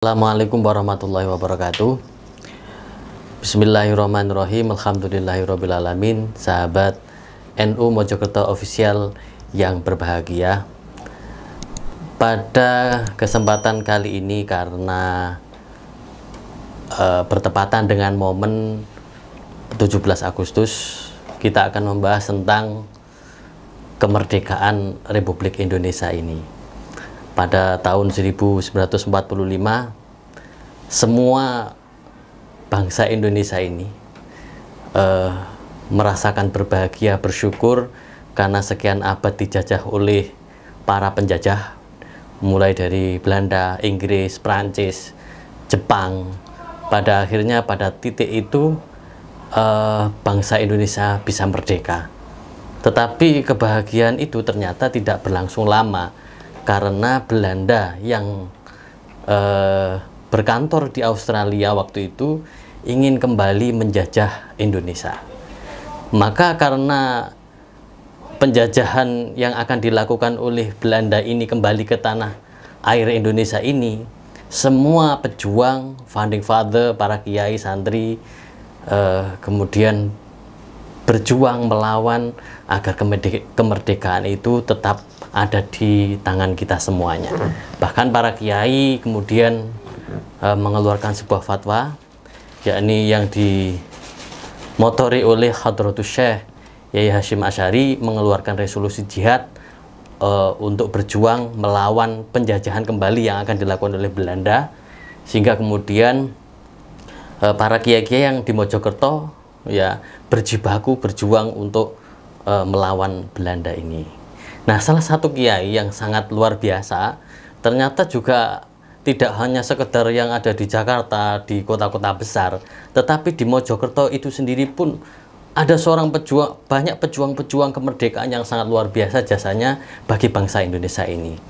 Assalamualaikum warahmatullahi wabarakatuh. Bismillahirrahmanirrahim. Alhamdulillahirrabbilalamin. Sahabat NU Mojokerto Official yang berbahagia, pada kesempatan kali ini karena bertepatan dengan momen 17 Agustus, kita akan membahas tentang kemerdekaan Republik Indonesia ini. Pada tahun 1945, semua bangsa Indonesia ini merasakan berbahagia, bersyukur karena sekian abad dijajah oleh para penjajah, mulai dari Belanda, Inggris, Prancis, Jepang. Pada akhirnya pada titik itu bangsa Indonesia bisa merdeka. Tetapi kebahagiaan itu ternyata tidak berlangsung lama, karena Belanda yang berkantor di Australia waktu itu ingin kembali menjajah Indonesia. Maka karena penjajahan yang akan dilakukan oleh Belanda ini kembali ke tanah air Indonesia ini, semua pejuang, founding father, para kiai, santri, kemudian berjuang melawan agar kemerdekaan itu tetap ada di tangan kita semuanya. Bahkan para kiai kemudian mengeluarkan sebuah fatwa, yakni yang dimotori oleh Hadratus Syekh Yai Hasyim Asy'ari, mengeluarkan resolusi jihad untuk berjuang melawan penjajahan kembali yang akan dilakukan oleh Belanda, sehingga kemudian para kiai-kiai yang di Mojokerto ya berjibaku berjuang untuk melawan Belanda ini. Nah, salah satu kiai yang sangat luar biasa ternyata juga tidak hanya sekedar yang ada di Jakarta, di kota-kota besar, tetapi di Mojokerto itu sendiri pun ada seorang pejuang, banyak pejuang-pejuang kemerdekaan yang sangat luar biasa jasanya bagi bangsa Indonesia ini.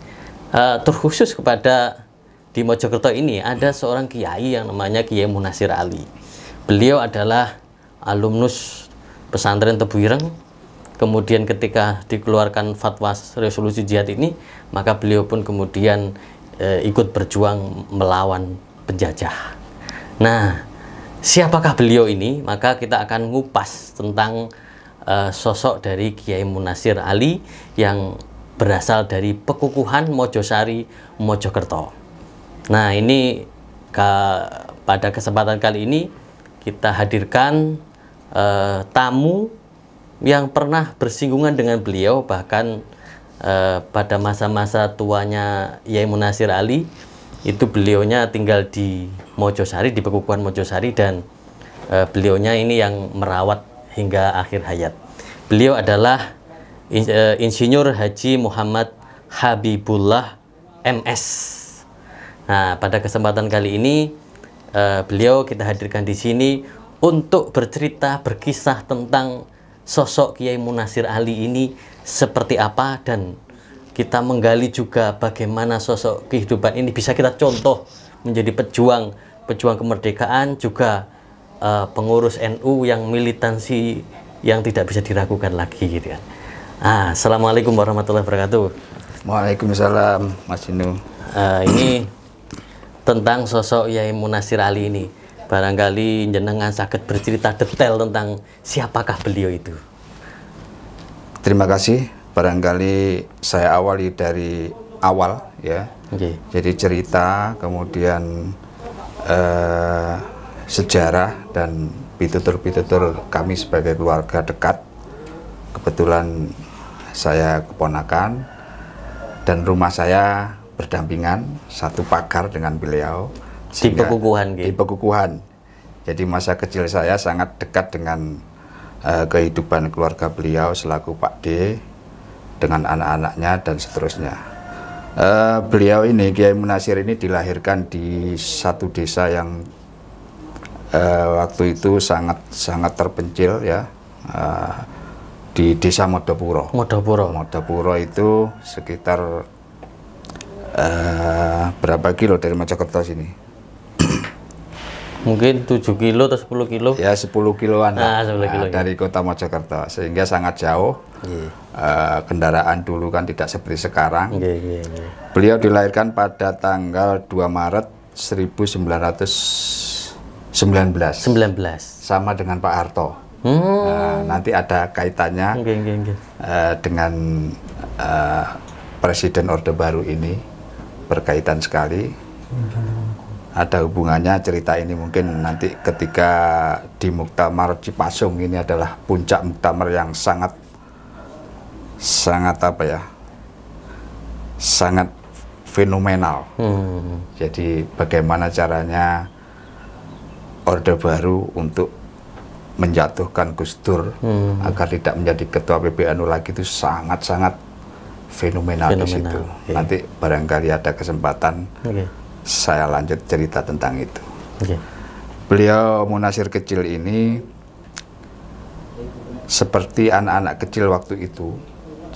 Terkhusus kepada di Mojokerto ini ada seorang kiai yang namanya Kiai Munasir Ali. Beliau adalah alumnus pesantren Tebu Ireng. Kemudian ketika dikeluarkan fatwa resolusi jihad ini, maka beliau pun kemudian ikut berjuang melawan penjajah. Nah, siapakah beliau ini? Maka kita akan ngupas tentang sosok dari Kiai Munasir Ali yang berasal dari Pekukuhan Mojosari, Mojokerto. Nah, ini pada kesempatan kali ini kita hadirkan tamu yang pernah bersinggungan dengan beliau, bahkan pada masa-masa tuanya Yai Munasir Ali itu beliaunya tinggal di Mojosari, di Pekukuhan Mojosari, dan beliaunya ini yang merawat hingga akhir hayat. Beliau adalah Insinyur Haji Muhammad Habibullah MS. Nah, pada kesempatan kali ini beliau kita hadirkan di sini untuk bercerita, berkisah tentang sosok Kiai Munasir Ali ini seperti apa, dan kita menggali juga bagaimana sosok kehidupan ini bisa kita contoh menjadi pejuang kemerdekaan, juga pengurus NU yang militansi yang tidak bisa diragukan lagi gitu kan. Assalamualaikum warahmatullahi wabarakatuh. Waalaikumsalam, Mas Inu. Ini tentang sosok Kiai Munasir Ali ini. Barangkali jenengan sakit bercerita detail tentang siapakah beliau itu. Terima kasih. Barangkali saya awali dari awal ya. Okay. Jadi cerita, kemudian sejarah dan pitutur-pitutur kami sebagai keluarga dekat. Kebetulan saya keponakan dan rumah saya berdampingan satu pagar dengan beliau. Di Pekukuhan gitu. Di Pekukuhan. Jadi masa kecil saya sangat dekat dengan kehidupan keluarga beliau selaku Pak D, dengan anak-anaknya dan seterusnya. Beliau ini, Kiai Munasir ini, dilahirkan di satu desa yang waktu itu sangat terpencil ya, di Desa Modopuro. Modopuro itu sekitar berapa kilo dari Mojokerto sini? Mungkin 7 kilo atau 10 kilo? Ya 10 kiloan 10 kilo, dari kota Mojokerto, sehingga sangat jauh. Kendaraan dulu kan tidak seperti sekarang. Beliau dilahirkan pada tanggal 2 Maret 1919. 19. Sama dengan Pak Harto. Nah, nanti ada kaitannya dengan Presiden Orde Baru ini, berkaitan sekali. Ada hubungannya cerita ini mungkin nanti ketika di Muktamar Cipasung, ini adalah puncak muktamar yang sangat apa ya, sangat fenomenal. Jadi bagaimana caranya Orde Baru untuk menjatuhkan Gus Dur agar tidak menjadi ketua PBNU lagi, itu sangat-sangat fenomenal di situ. Nanti barangkali ada kesempatan saya lanjut cerita tentang itu. Beliau Munasir kecil ini seperti anak-anak kecil waktu itu.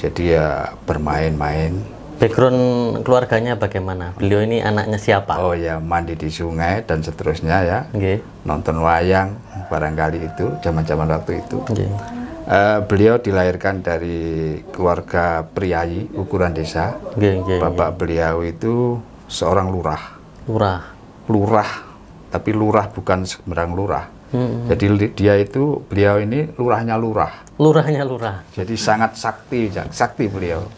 Jadi ya bermain-main. Background keluarganya bagaimana? Beliau ini anaknya siapa? Oh ya, mandi di sungai dan seterusnya ya. Nonton wayang barangkali itu zaman-zaman waktu itu. Beliau dilahirkan dari keluarga priayi ukuran desa. Bapak beliau itu seorang lurah. Lurah, tapi lurah bukan sembarang lurah. Jadi beliau ini lurahnya lurah. Jadi sangat sakti beliau.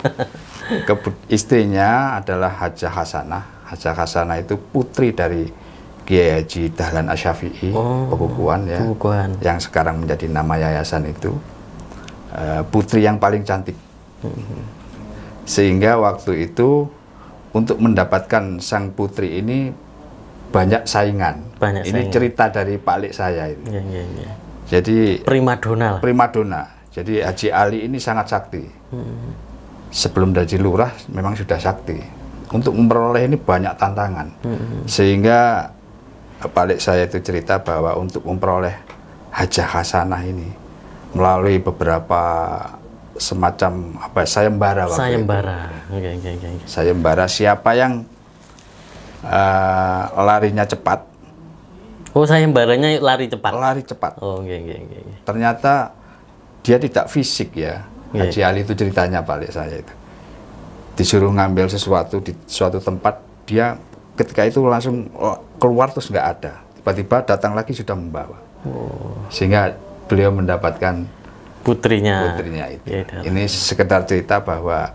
Istrinya adalah Hajah Hasanah. Hajah Hasanah itu putri dari Kiai Haji Dahlan Asy-Syafi'i, Pekukuhan ya, yang sekarang menjadi nama yayasan itu. Putri yang paling cantik. Sehingga waktu itu untuk mendapatkan sang putri ini banyak saingan. Ini cerita dari Pak Lik saya ini. Jadi primadona. Jadi Haji Ali ini sangat sakti. Sebelum jadi lurah memang sudah sakti. Untuk memperoleh ini banyak tantangan. Sehingga Pak Lik saya itu cerita bahwa untuk memperoleh Hajah Hasanah ini melalui beberapa semacam sayembara waktu itu. Sayembara siapa yang larinya cepat. Sayembaranya lari cepat. Ternyata dia tidak fisik ya. Haji Ali itu ceritanya balik saya itu. Disuruh ngambil sesuatu di suatu tempat, dia ketika itu langsung keluar terus nggak ada. Tiba-tiba datang lagi sudah membawa. Sehingga beliau mendapatkan putrinya itu. Ini sekedar cerita bahwa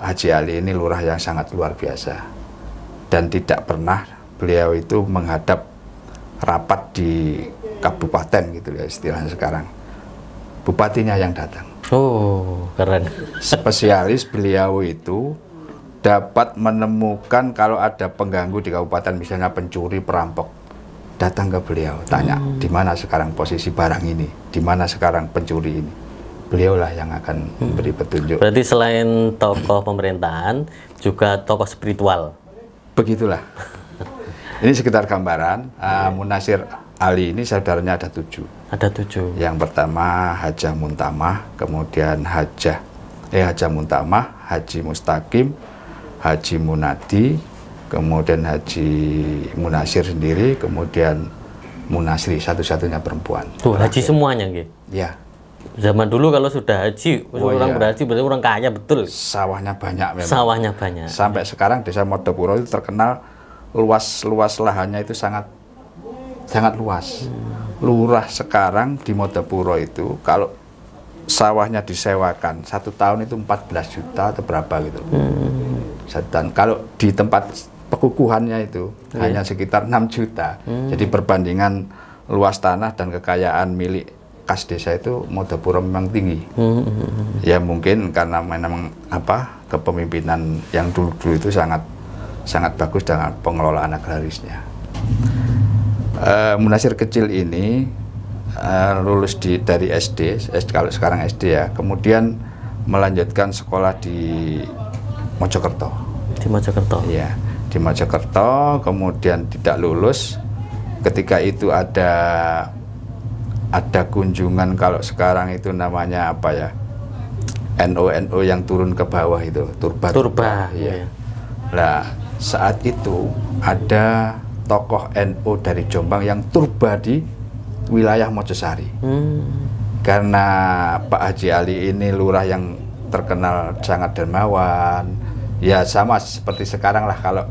Haji Ali ini lurah yang sangat luar biasa. Dan tidak pernah beliau itu menghadap rapat di kabupaten gitu ya istilahnya sekarang. Bupatinya yang datang. Keren. Spesialis beliau itu dapat menemukan kalau ada pengganggu di kabupaten, misalnya pencuri, perampok, datang ke beliau, tanya di mana sekarang posisi barang ini, di mana sekarang pencuri ini. Beliaulah yang akan memberi petunjuk. Berarti selain tokoh pemerintahan, juga tokoh spiritual. Begitulah. Ini sekitar gambaran. Munasir Ali ini saudaranya ada 7. Yang pertama Hajah Muntamah, kemudian Hajah Muntamah, Haji Mustaqim, Haji Munadi, kemudian Haji Munasir sendiri, kemudian Munasri, satu-satunya perempuan. Haji semuanya gitu? Ya. Zaman dulu kalau sudah haji, orang berhaji berarti orang kaya betul. Sawahnya banyak memang. Sampai sekarang desa Modopuro itu terkenal luas lahannya itu sangat luas. Lurah sekarang di Modopuro itu kalau sawahnya disewakan 1 tahun itu 14 juta atau berapa gitu. Dan kalau di tempat pekukuhannya itu hanya sekitar 6 juta. Jadi perbandingan luas tanah dan kekayaan milik kas desa itu Modopuro memang tinggi. Ya mungkin karena memang kepemimpinan yang dulu itu sangat bagus dengan pengelolaan agrarisnya. Munasir kecil ini lulus dari SD, kalau sekarang SD ya, kemudian melanjutkan sekolah di Mojokerto. Ya, di Mojokerto, kemudian tidak lulus. Ketika itu ada kunjungan, kalau sekarang itu namanya apa ya, NO yang turun ke bawah itu, turba ya. Nah, saat itu ada tokoh NU dari Jombang yang turba di wilayah Mojosari. Karena Pak Haji Ali ini lurah yang terkenal sangat dermawan, ya sama seperti sekarang lah, kalau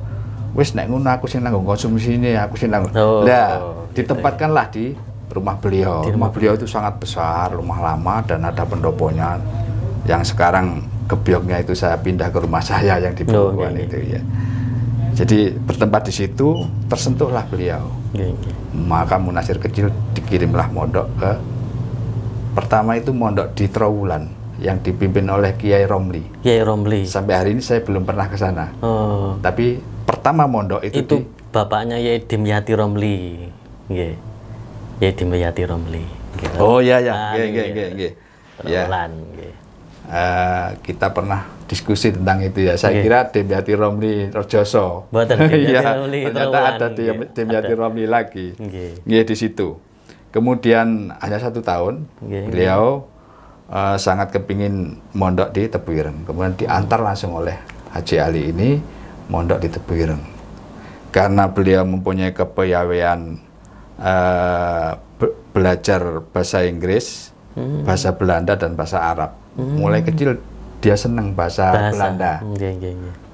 wis nek ngono aku sing nanggung konsumsi ini, aku sing nanggung. Oh, ditempatkanlah di rumah beliau. Rumah beliau itu sangat besar, rumah lama dan ada pendoponya. Yang sekarang gebyoknya itu saya pindah ke rumah saya yang di Buluan itu ya. Jadi bertempat di situ, tersentuhlah beliau. Maka Munasir kecil dikirimlah mondok ke, pertama itu mondok di Trowulan yang dipimpin oleh Kiai Romli. Kiai Romli. Sampai hari ini saya belum pernah ke sana. Oh. Tapi pertama mondok itu di, bapaknya Yai Dimyati Romli. Nggih. Yai Dimyati Romli. Gitu. Oh iya ya, nggih. Trowulan, nggih. Kita pernah diskusi tentang itu ya. Saya kira Dimyati Romli Rejoso. Iya, ternyata ada Dimyati Romli lagi. Nggih di situ. Kemudian hanya 1 tahun beliau sangat kepingin mondok di Tebuireng. Kemudian diantar langsung oleh Haji Ali ini mondok di Tebuireng. Karena beliau mempunyai kepiawaian belajar bahasa Inggris, bahasa Belanda dan bahasa Arab. Mulai kecil dia senang bahasa Belanda.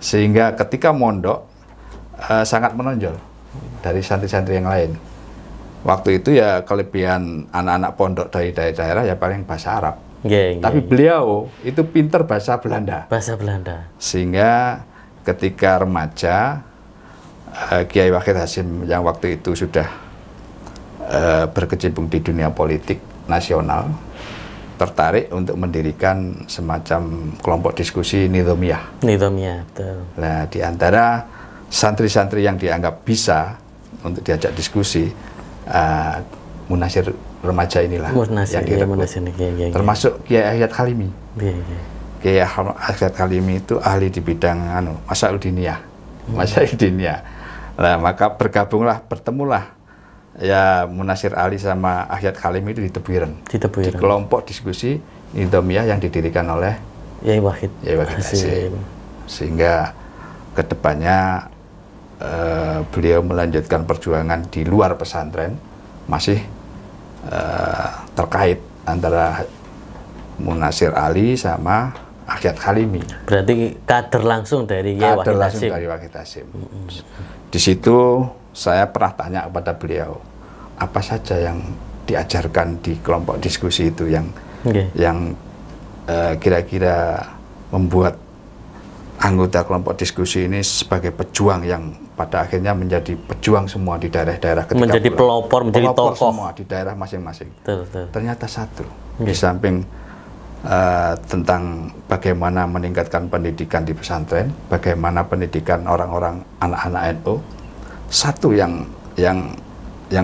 Sehingga ketika mondok sangat menonjol dari santri-santri yang lain. Waktu itu ya kelebihan anak-anak pondok dari daerah ya paling bahasa Arab. Tapi beliau itu pinter bahasa Belanda. Bahasa Belanda. Sehingga ketika remaja Kiai Wahid Hasyim yang waktu itu sudah berkecimpung di dunia politik nasional, tertarik untuk mendirikan semacam kelompok diskusi Nizamiyah. Nizamiyah, betul. Nah, di antara santri-santri yang dianggap bisa untuk diajak diskusi, Munasir remaja inilah yang direkrut. Termasuk Kiai Ahyad Khalimi. Kiai Ahyad Khalimi itu ahli di bidang Masail Diniyah. Masail Diniyah. Nah, maka bertemulah ya Munasir Ali sama Ahyad Khalimi itu di Tebuireng. Di kelompok diskusi Nizamiyah yang didirikan oleh Yai Wahid Hasyim. Sehingga kedepannya beliau melanjutkan perjuangan di luar pesantren, masih terkait antara Munasir Ali sama Ahyad Khalimi. Berarti kader langsung dari Yai Wahid Hasyim. Di situ saya pernah tanya kepada beliau, apa saja yang diajarkan di kelompok diskusi itu yang kira-kira membuat anggota kelompok diskusi ini sebagai pejuang yang pada akhirnya menjadi pejuang semua di daerah-daerah ketika menjadi pelopor, menjadi tokoh semua di daerah masing-masing. Ternyata satu, di samping tentang bagaimana meningkatkan pendidikan di pesantren, bagaimana pendidikan orang-orang anak-anak NU, satu yang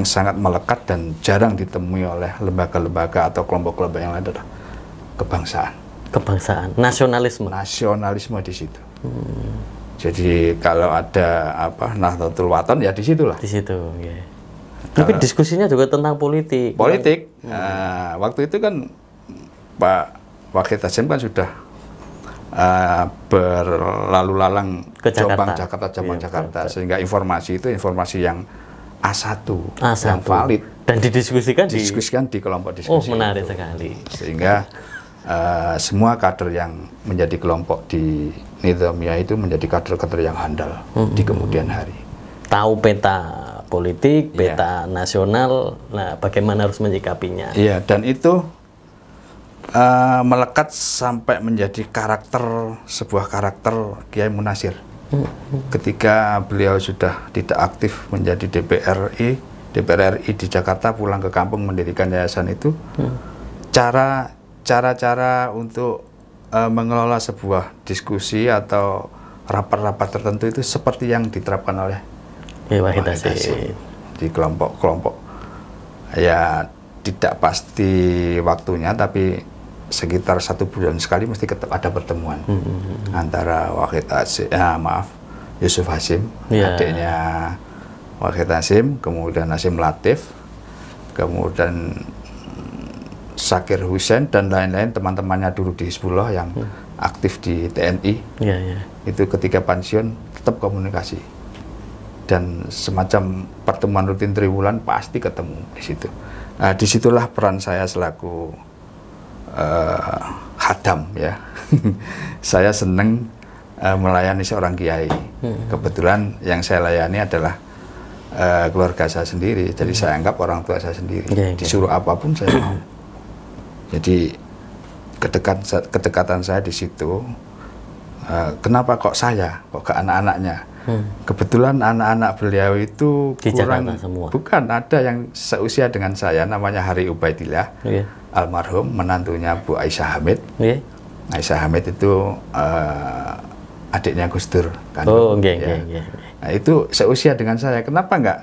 sangat melekat dan jarang ditemui oleh lembaga-lembaga atau kelompok-kelompok yang lain adalah kebangsaan, nasionalisme di situ. Jadi kalau ada Nahdlatul Wathon ya di situlah. Di situ. Yeah. Tapi diskusinya juga tentang politik. Nah, waktu itu kan Pak Wahid Hasyim kan sudah berlalu lalang ke Jakarta, sehingga informasi itu informasi yang A1 yang valid dan didiskusikan di kelompok diskusi. Oh, menarik sekali. Sehingga semua kader yang menjadi kelompok di Nizamiyah itu menjadi kader-kader yang handal di kemudian hari. Tahu peta politik, peta nasional, nah bagaimana harus menyikapinya. Iya, dan itu melekat sampai menjadi sebuah karakter Kiai Munasir. Ketika beliau sudah tidak aktif menjadi DPR RI di Jakarta, pulang ke kampung mendirikan yayasan itu, cara-cara untuk mengelola sebuah diskusi atau rapat-rapat tertentu itu seperti yang diterapkan oleh Wahid Hasyim di kelompok-kelompok. Ya tidak pasti waktunya, tapi sekitar 1 bulan sekali mesti ada pertemuan antara Wahid Hasyim, Yusuf Hasyim, adiknya Wahid Hasyim, kemudian Hasyim Latif, kemudian Zakir Husain dan lain-lain teman-temannya dulu di Hizbullah yang aktif di TNI. Itu ketika pensiun tetap komunikasi dan semacam pertemuan rutin triwulan pasti ketemu di situ. Nah, disitulah peran saya selaku hadam ya. Saya senang melayani seorang kiai. Kebetulan yang saya layani adalah keluarga saya sendiri, jadi saya anggap orang tua saya sendiri. Disuruh apapun saya mau. Jadi kedekatan saya di situ. Kenapa kok saya, kok ke anak-anaknya? Kebetulan anak-anak beliau itu di kurang, semua. Bukan, ada yang seusia dengan saya, namanya Hari Ubaidillah, almarhum, menantunya Bu Aisyah Hamid. Aisyah Hamid itu adiknya Gus Dur kan. Nah, itu seusia dengan saya. Kenapa nggak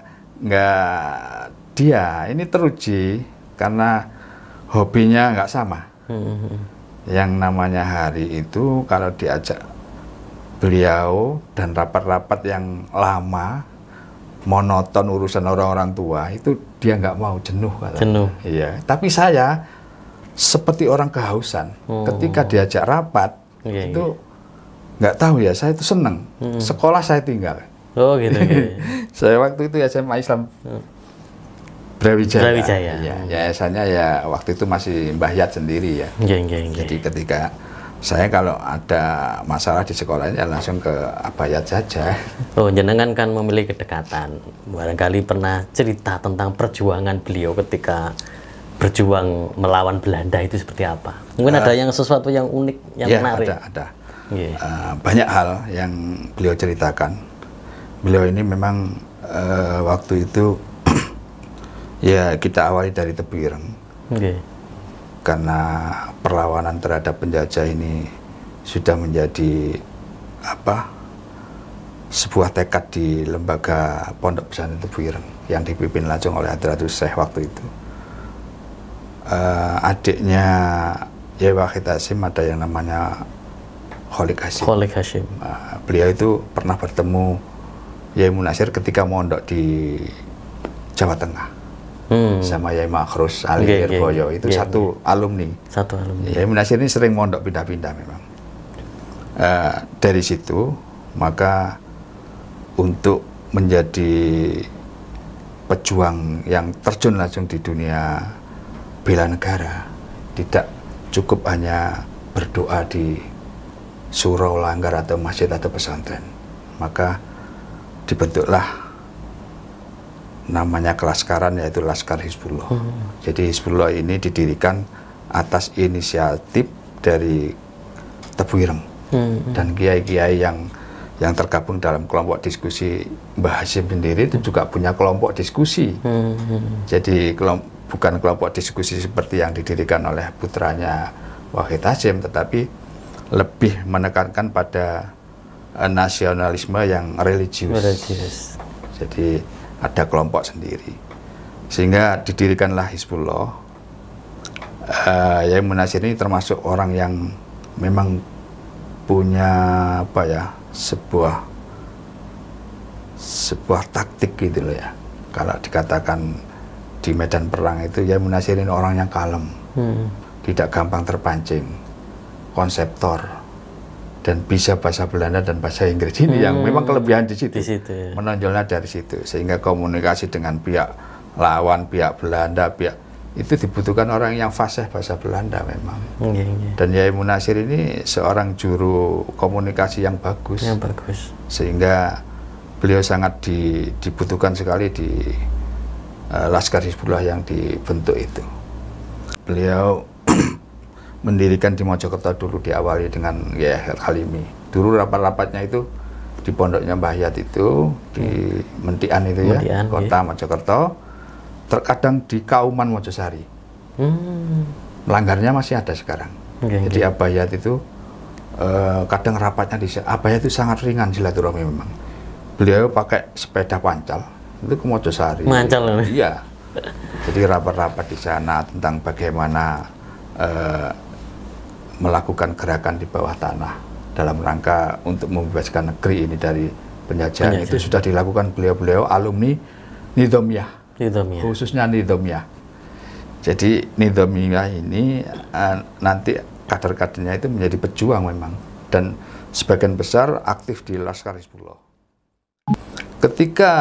dia? Ini teruji karena hobinya nggak sama. Yang namanya Hari itu kalau diajak beliau dan rapat-rapat yang lama, monoton urusan orang-orang tua, itu dia nggak mau, jenuh katanya. Jenuh. Iya. Tapi saya seperti orang kehausan. Ketika diajak rapat itu nggak tahu ya, saya itu seneng. Sekolah saya tinggal. Oh gitu. Saya waktu itu SMA Islam Brawijaya. Ya, yayasannya ya waktu itu masih Mbah Yat sendiri ya. Jadi ketika saya kalau ada masalah di sekolahnya langsung ke Abayat saja. Oh, jenengan kan memiliki kedekatan. Barangkali pernah cerita tentang perjuangan beliau ketika berjuang melawan Belanda itu seperti apa? Mungkin ada yang sesuatu yang unik, yang menarik. Ada. Banyak hal yang beliau ceritakan. Beliau ini memang waktu itu ya kita awali dari Tebuireng. Karena perlawanan terhadap penjajah ini sudah menjadi sebuah tekad di lembaga Pondok Pesantren Tebuireng yang dipimpin langsung oleh Hadratus Syekh waktu itu. Adiknya Yai Wahid Hasyim ada yang namanya Kholik Hasyim. Beliau itu pernah bertemu Yai Munasir ketika mondok di Jawa Tengah. Sama Yai Makhrus Ali Lirboyo itu satu alumni. Yai Munasir ini sering mondok pindah-pindah memang. Dari situ maka untuk menjadi pejuang yang terjun langsung di dunia bela negara, tidak cukup hanya berdoa di surau, langgar atau masjid atau pesantren, maka dibentuklah namanya kelaskaran, yaitu Laskar Hizbullah. Jadi Hizbullah ini didirikan atas inisiatif dari Tebuireng dan kiai-kiai yang tergabung dalam kelompok diskusi. Mbah Hasyim sendiri itu juga punya kelompok diskusi. Jadi bukan kelompok diskusi seperti yang didirikan oleh putranya Wahid Hasyim, tetapi lebih menekankan pada nasionalisme yang religius. Jadi ada kelompok sendiri, sehingga didirikanlah Hizbullah. Yai Munasir ini termasuk orang yang memang punya sebuah taktik gitu loh ya. Kalau dikatakan di medan perang itu Yai Munasir ini orang yang kalem, tidak gampang terpancing, konseptor, dan bisa bahasa Belanda dan bahasa Inggris. Ini yang memang kelebihan di situ. Menonjolnya dari situ, sehingga komunikasi dengan pihak lawan, pihak Belanda, itu dibutuhkan orang yang fasih bahasa Belanda memang. Dan Yai Munasir ini seorang juru komunikasi yang bagus. Sehingga beliau sangat dibutuhkan sekali di Laskar Hizbullah yang dibentuk itu. Beliau mendirikan di Mojokerto dulu, diawali dengan Yai Halimi. Dulu rapat-rapatnya itu di pondoknya Mbah Yat itu, di Mentian itu kota Mojokerto. Terkadang di Kauman Mojosari. Langgarnya masih ada sekarang. Jadi Abayat itu kadang rapatnya di Abayat itu sangat ringan silaturahmi memang. Beliau pakai sepeda pancal itu ke Mojosari. Iya. Jadi rapat-rapat di sana tentang bagaimana melakukan gerakan di bawah tanah dalam rangka untuk membebaskan negeri ini dari penjajahan. Itu sudah dilakukan beliau-beliau alumni Nidhamiyah, khususnya Nidhamiyah. Jadi Nidhamiyah ini nanti kader-kadernya itu menjadi pejuang memang, dan sebagian besar aktif di Laskar Hizbullah. Ketika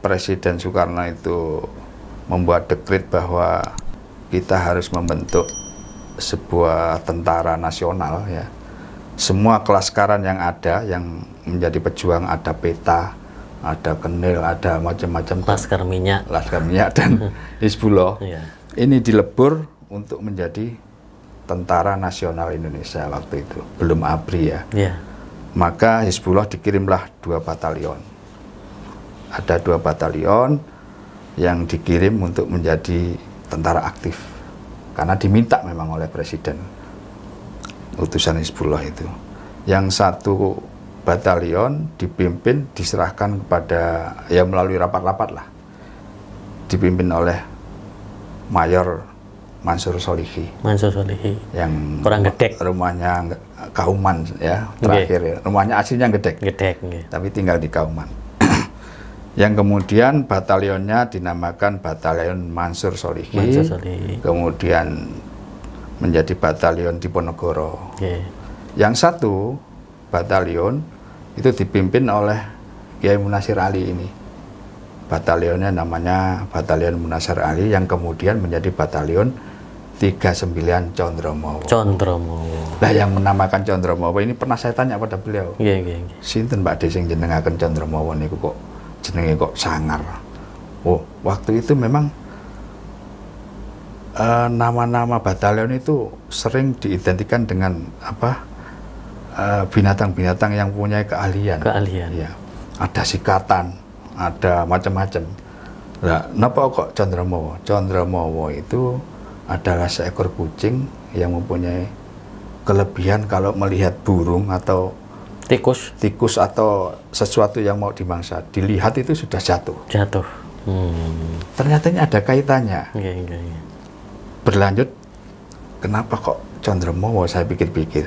Presiden Soekarno itu membuat dekret bahwa kita harus membentuk sebuah tentara nasional ya, semua kelaskaran yang ada, yang menjadi pejuang, ada Peta, ada Kenil, ada macam-macam Laskar Minyak, dan Hizbullah. Iya. Ini dilebur untuk menjadi Tentara Nasional Indonesia waktu itu, belum ABRI ya. Iya. Maka Hizbullah dikirimlah 2 batalion. Ada 2 batalion yang dikirim untuk menjadi tentara aktif, karena diminta memang oleh Presiden, utusan Hizbullah itu. Yang 1 batalion dipimpin, diserahkan kepada, ya melalui rapat-rapat lah, dipimpin oleh Mayor Mansur Solihi. Mansur Solihi. Yang Orang Gedek. rumahnya Kauman ya, terakhir ya. Rumahnya aslinya Gedek. Gedek. Tapi tinggal di Kauman. Yang kemudian batalionnya dinamakan Batalion Mansur Solihi. Mansur Solihi. Kemudian menjadi Batalion Diponegoro. Okay. Yang 1 batalion itu dipimpin oleh Kiai Munasir Ali ini. Batalionnya namanya Batalion Munasir Ali, yang kemudian menjadi Batalion 39 Condromowo. Condromowo. Nah, yang menamakan Condromowo ini pernah saya tanya pada beliau. Iya, iya, iya. Sinten Pak Desing jenengaken Condromowo niku kok jenenge kok sangar. Oh, waktu itu memang nama-nama batalion itu sering diidentikan dengan apa? Binatang-binatang yang punya keahlian. Ya. Ada sikatan, ada macam-macam. Nah, kenapa kok Condromowo? Condromowo itu adalah seekor kucing yang mempunyai kelebihan kalau melihat burung atau tikus atau sesuatu yang mau dimangsa, dilihat itu sudah jatuh. Ternyata ini ada kaitannya. Berlanjut, kenapa kok Condromowo? Saya pikir-pikir.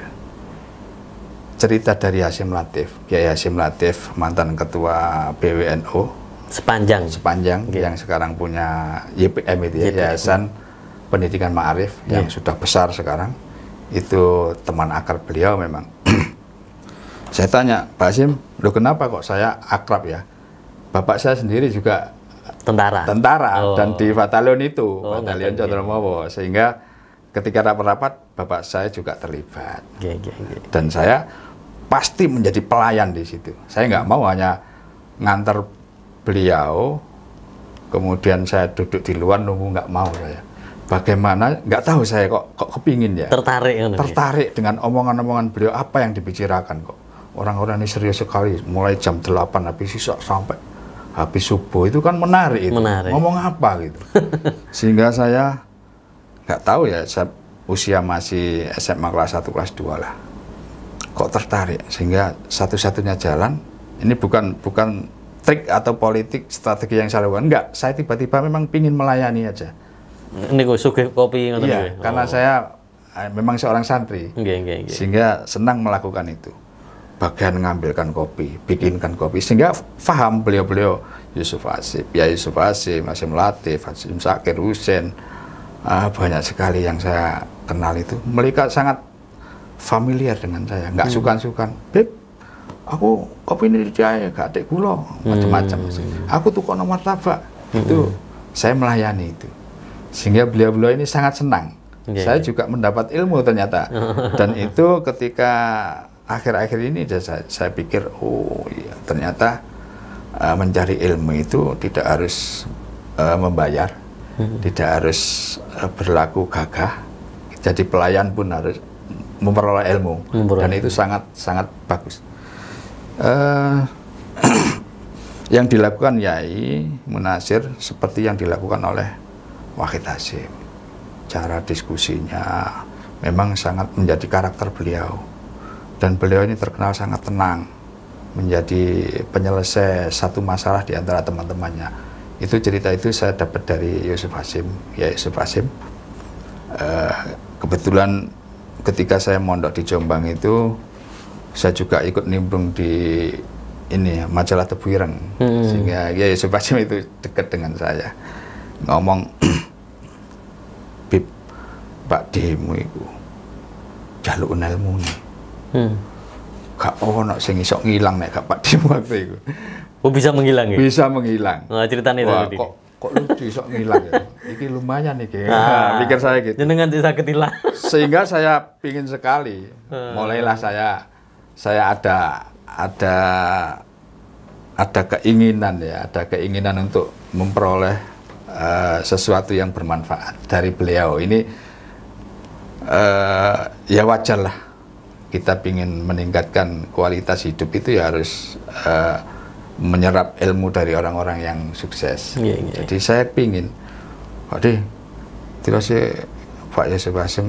Cerita dari Hasyim Latif, Kiai Hasyim Latif, mantan ketua PWNU sepanjang yang sekarang punya YPM itu ya, Yayasan Pendidikan Ma'arif, yang sudah besar sekarang. Itu teman akar beliau memang. Saya tanya, Pak Hasyim, loh kenapa kok saya akrab ya? Bapak saya sendiri juga tentara dan di batalion itu, batalion Condromowo, sehingga ketika rapat-rapat Bapak saya juga terlibat. Dan saya pasti menjadi pelayan di situ. Saya nggak mau hanya ngantar beliau, kemudian saya duduk di luar nunggu, nggak mau saya. Bagaimana? Nggak tahu saya kok kepingin ya. Tertarik dengan omongan-omongan beliau, apa yang dibicarakan kok. Orang-orang ini serius sekali, mulai jam 8 habis sisa sampai habis subuh, itu kan menarik itu. Ngomong apa gitu. Sehingga saya nggak tahu ya, saya usia masih SMA kelas 1, kelas 2 lah. Kok tertarik, sehingga satu-satunya jalan, ini bukan trik atau politik strategi yang saya lakukan, enggak, saya tiba-tiba memang pingin melayani aja. Ini kok sugih kopi? Iya, karena saya memang seorang santri, sehingga senang melakukan itu. Bagian mengambilkan kopi, bikinkan kopi, sehingga paham beliau-beliau, Yusuf Hasyim, ya Yusuf Hasyim, Hasyim Latif, Hasyim Zakir Husain, banyak sekali yang saya kenal itu. Mereka sangat familiar dengan saya, nggak sukan-sukan. Beb, aku kopi ini dia gak ada gula, macam-macam. Aku tuh kok nomor martabak. Itu saya melayani itu, sehingga beliau-beliau ini sangat senang. Saya juga mendapat ilmu ternyata. Dan itu ketika akhir-akhir ini saya pikir, oh iya, ternyata mencari ilmu itu tidak harus membayar, tidak harus berlaku gagah. Jadi pelayan pun harus memperoleh ilmu, dan itu sangat bagus. Yang dilakukan Yai Munasir seperti yang dilakukan oleh Wahid Hasyim. Cara diskusinya memang sangat menjadi karakter beliau, dan beliau ini terkenal sangat tenang, menjadi penyelesai satu masalah di antara teman-temannya. Itu cerita itu saya dapat dari Yusuf Hasyim, ya Yusuf Hasyim. Kebetulan ketika saya mondok di Jombang itu, saya juga ikut nimbrung di ini majalah Tebu Ireng, sehingga ya Yusuf Hasyim itu dekat dengan saya. Ngomong, Bib, Pak Demu itu jaluk ilmu nih. Gak ono sing iso ngilang nek gak Pak Demu waktu itu. Oh, bisa menghilang ya? Bisa menghilang. Nah, ceritanya itu tadi. Kok lucu iso ngilang ya. Iki iki lumayan nih, pikir saya gitu. Jenengan bisa ketilang. Sehingga saya pingin sekali, mulailah saya ada keinginan ya, ada keinginan untuk memperoleh sesuatu yang bermanfaat dari beliau. Ini ya wajar lah, kita ingin meningkatkan kualitas hidup itu ya harus menyerap ilmu dari orang-orang yang sukses. Jadi saya pingin, terus Pak Yusuf Hasyim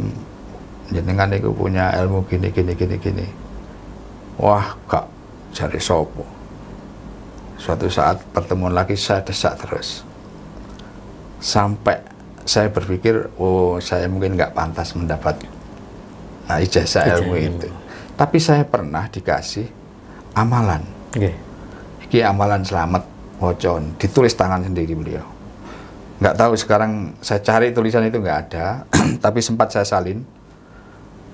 jenengan itu punya ilmu gini. Wah, Kak, cari sopo. Suatu saat pertemuan lagi saya desak terus. Sampai saya berpikir, oh saya mungkin nggak pantas mendapat ijazah ilmu itu. Tapi saya pernah dikasih amalan. Iki amalan selamat wocon, ditulis tangan sendiri beliau. Nggak tahu sekarang saya cari tulisan itu nggak ada, tapi sempat saya salin.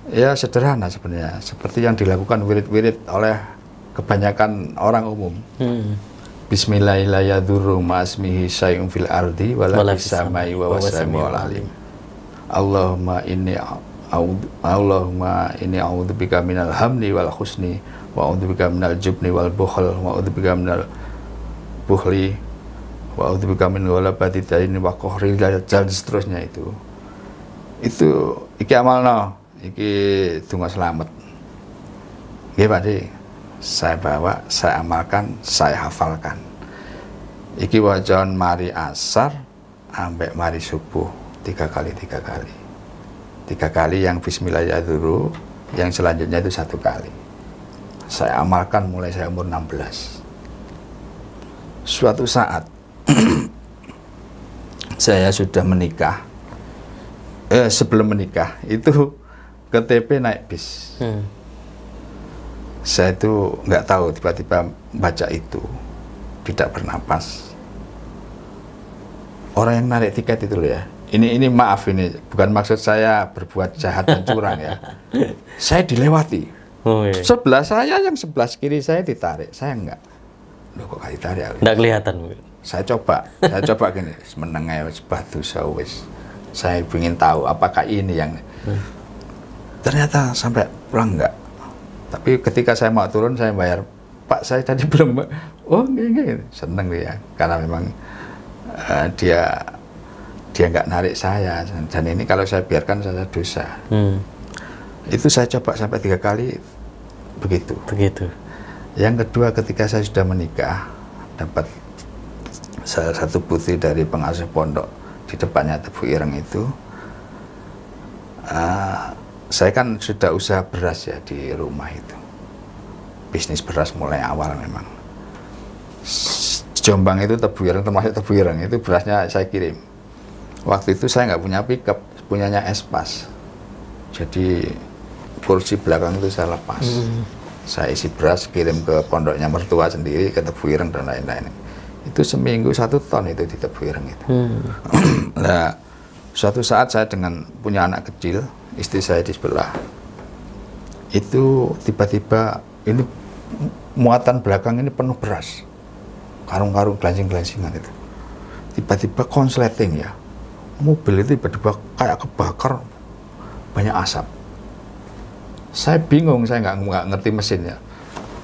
Ya sederhana sebenarnya, seperti yang dilakukan wirid-wirid oleh kebanyakan orang umum. Bismillahirrahmanirrahim. Ma'asmihi syai'un fil ardi wala fis samai wa wasami'ul alim. Allahumma inni a'udzubika minal hamni wal husni wa a'udzubika minal jubni wal bukhl wa a'udzubika minal bukhli wa a'udzubika min ghalabati daini wa qahril dan seterusnya itu iki amalno, iki donga selamat. Nggih Pak De, saya bawa, saya amalkan, saya hafalkan. Iki wajon mari asar ambek mari subuh 3 kali. 3 kali yang bismillahirrahmanirrahim, yang selanjutnya itu 1 kali. Saya amalkan mulai saya umur 16. Suatu saat saya sudah menikah. Sebelum menikah itu ke TP naik bis. Saya itu nggak tahu, tiba-tiba baca itu tidak bernapas. Orang yang narik tiket itu loh ya. Ini maaf, ini bukan maksud saya berbuat jahat dan curang ya. Saya dilewati. Sebelah saya, yang sebelah kiri saya ditarik, saya enggak. Loh kok gak ditarik? Enggak kelihatan. Saya coba gini, menengah batu sawis. Saya ingin tahu apakah ini yang ternyata sampai pulang enggak. Tapi ketika saya mau turun, saya bayar. Pak, saya tadi belum. Oh enggak. Seneng dia, karena memang dia nggak narik saya, dan ini kalau saya biarkan saya dosa. Itu saya coba sampai 3 kali begitu. Yang kedua, ketika saya sudah menikah, dapat salah satu putri dari pengasuh pondok di depannya Tebu Ireng itu, saya kan sudah usaha beras ya di rumah itu, bisnis beras mulai awal memang. Jombang itu Tebu Ireng, termasuk Tebu Ireng itu berasnya saya kirim. Waktu itu saya nggak punya pickup, punyanya Espas. Jadi kursi belakang itu saya lepas. Saya isi beras, kirim ke pondoknya mertua sendiri, ke Tebu Ireng dan lain-lain. Itu seminggu 1 ton itu di Tebu Ireng itu. Nah, suatu saat saya dengan punya anak kecil, istri saya di sebelah. Itu tiba-tiba ini muatan belakang ini penuh beras. Karung-karung glansing-glansingan itu. Tiba-tiba konsleting ya. Mobil itu tiba-tiba kayak kebakar, banyak asap. Saya bingung, saya nggak ngerti mesinnya.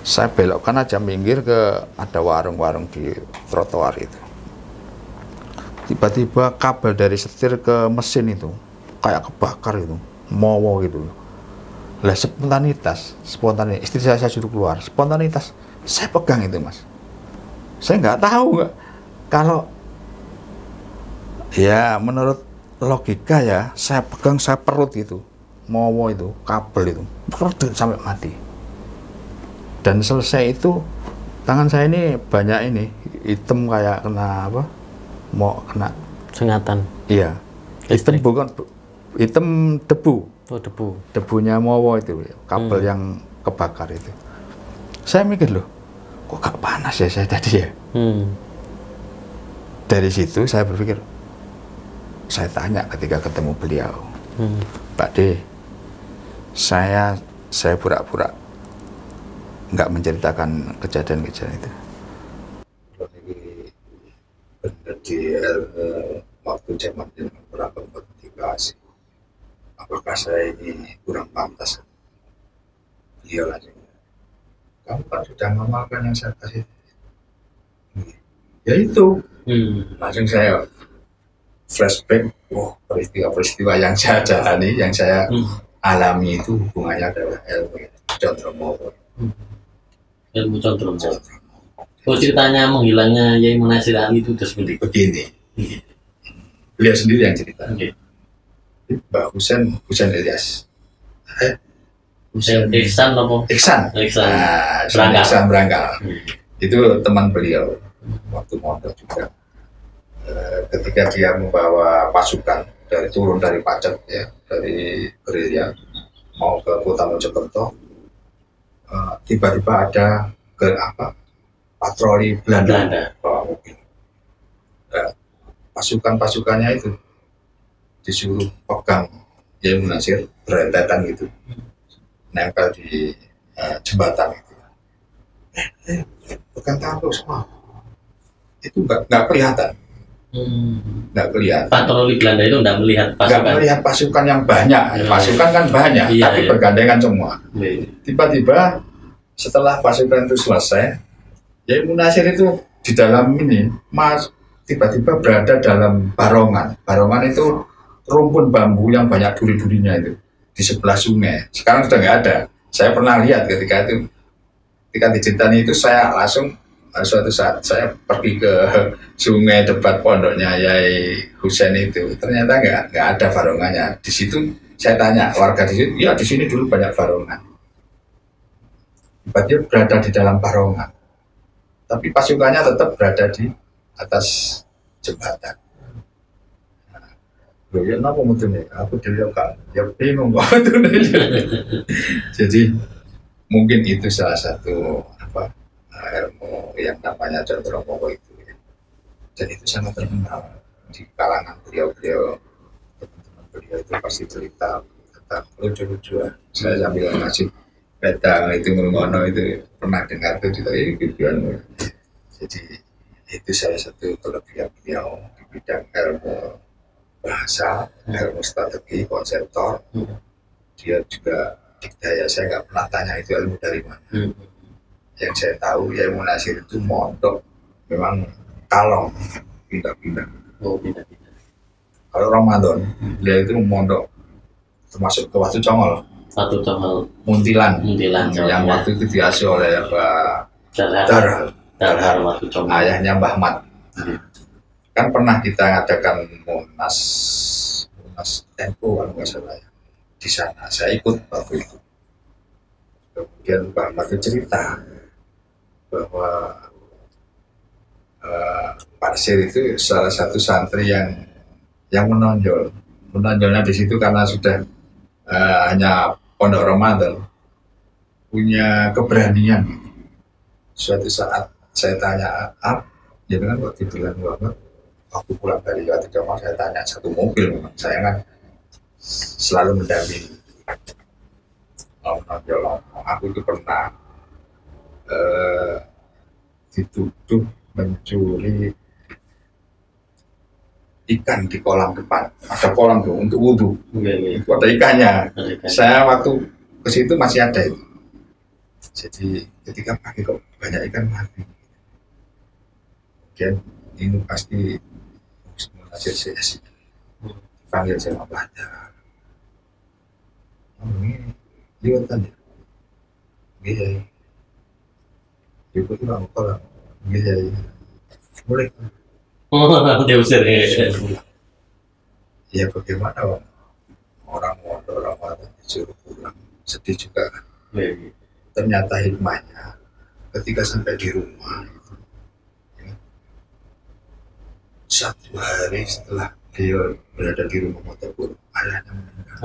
Saya belokkan aja, minggir ke ada warung-warung di trotoar itu. Tiba-tiba kabel dari setir ke mesin itu kayak kebakar itu, mowo gitu. Lah spontanitas, istri saya suruh keluar, spontanitas saya pegang itu Mas. Saya nggak tahu kalau ya menurut logika ya, saya pegang, saya perut gitu, mowo itu, kabel itu, perut sampai mati. Dan selesai itu, tangan saya ini banyak ini, hitam kayak kena apa, mau kena sengatan. Iya, hitam bukan, hitam debu. Oh debu. Debunya mowo itu, kabel yang kebakar itu. Saya mikir loh, kok gak panas ya saya tadi ya. Dari situ saya berpikir, saya tanya ketika ketemu beliau, Pak De, saya pura-pura nggak menceritakan kejadian-kejadian itu. waktu zaman berapa motivasi, apakah saya ini kurang pantas? Beliau langsung, kamu kan sudah mengamalkan yang saya kasih. Ya itu, langsung saya flashback, peristiwa-peristiwa yang saya jalani, yang saya alami itu hubungannya adalah ilmu Condromowo. Ilmu Condromowo. Oh, ceritanya menghilangnya Yai Munasir Ali itu terus begini. Beliau sendiri yang cerita. Mbak Husain Ilyas. Iksan apa? Iksan. Iksan Berangkal. Itu teman beliau waktu mondok juga. Ketika dia membawa pasukan turun dari Pacet ya, dari gerilya mau ke kota Mojokerto, tiba-tiba ada patroli Belanda bawa mobil. Pasukannya itu disuruh pegang Yai Munasir berentetan gitu, nempel di jembatan itu. Pegang terus semua. Itu nggak kelihatan. Nggak kelihatan. Patroli Belanda itu nggak melihat pasukan. Nggak melihat pasukan yang banyak. Pasukan kan banyak, tapi bergandengan semua. Tiba-tiba setelah pasukan itu selesai, Yai Munasir itu di dalam ini, tiba-tiba berada dalam barongan. Barongan itu rumpun bambu yang banyak duri-durinya itu di sebelah sungai. Sekarang sudah nggak ada. Saya pernah lihat ketika diceritani itu, saya langsung suatu saat saya pergi ke sungai dekat pondoknya Yai Husain itu, ternyata nggak ada barongannya. Di situ saya tanya warga di situ, ya di sini dulu banyak barongan. Dia berada di dalam barongan, tapi pasukannya tetap berada di atas jembatan. Loh ya kenapa mutunya? Aku dulu kan ya bingung banget. Jadi mungkin itu salah satu ilmu yang namanya Condromowo itu ya. Dan itu sangat terkenal di kalangan beliau-beliau. Teman-teman beliau itu pasti cerita tentang lucu-lucuan. Saya sambil ngasih petang itu ngurungono itu pernah dengar itu gitu-gituan. Jadi itu salah satu kelebihan beliau di bidang ilmu bahasa, ilmu strategi, konseptor. Dia juga dikdaya. Saya nggak pernah tanya itu ilmu dari mana. Yang saya tahu Yai Munasir itu mondok memang kalong, pindah-pindah. Kalau Ramadan dia itu mondok termasuk ke Watu Congol. Muntilan yang waktu itu diasuh oleh Pak Darhar Watu Congol, ayahnya Mbah Mat. Kan pernah kita ngadakan Munas NU kalau nggak salah ya. Di sana saya ikut waktu itu. Kemudian Mbah Mat itu cerita bahwa Pak Sir itu salah satu santri yang menonjolnya di situ karena sudah hanya pondok Ramadan, punya keberanian. Suatu saat saya tanya, dia bilang waktu bilang bahwa waktu pulang dari Watu Congol saya tanya satu mobil, saya kan selalu mendampingi menonjol. Aku itu pernah dituduh mencuri ikan di kolam depan. Ada kolam tuh untuk wudhu. Itu ada ikannya. Saya waktu ke situ masih ada itu. Jadi ketika pagi kok banyak ikan mati. Kemudian ini pasti Munasir CS panggil sama pelajar. Ini liwatan ya. Iya. Ikut bang, kalau bisa boleh. Dia usir Ya bagaimana bang? Orang disuruh pulang, sedih juga kan. Ternyata hikmahnya ketika sampai di rumah ya, 1 hari setelah dia berada di rumah Motopur, ayahnya meninggal.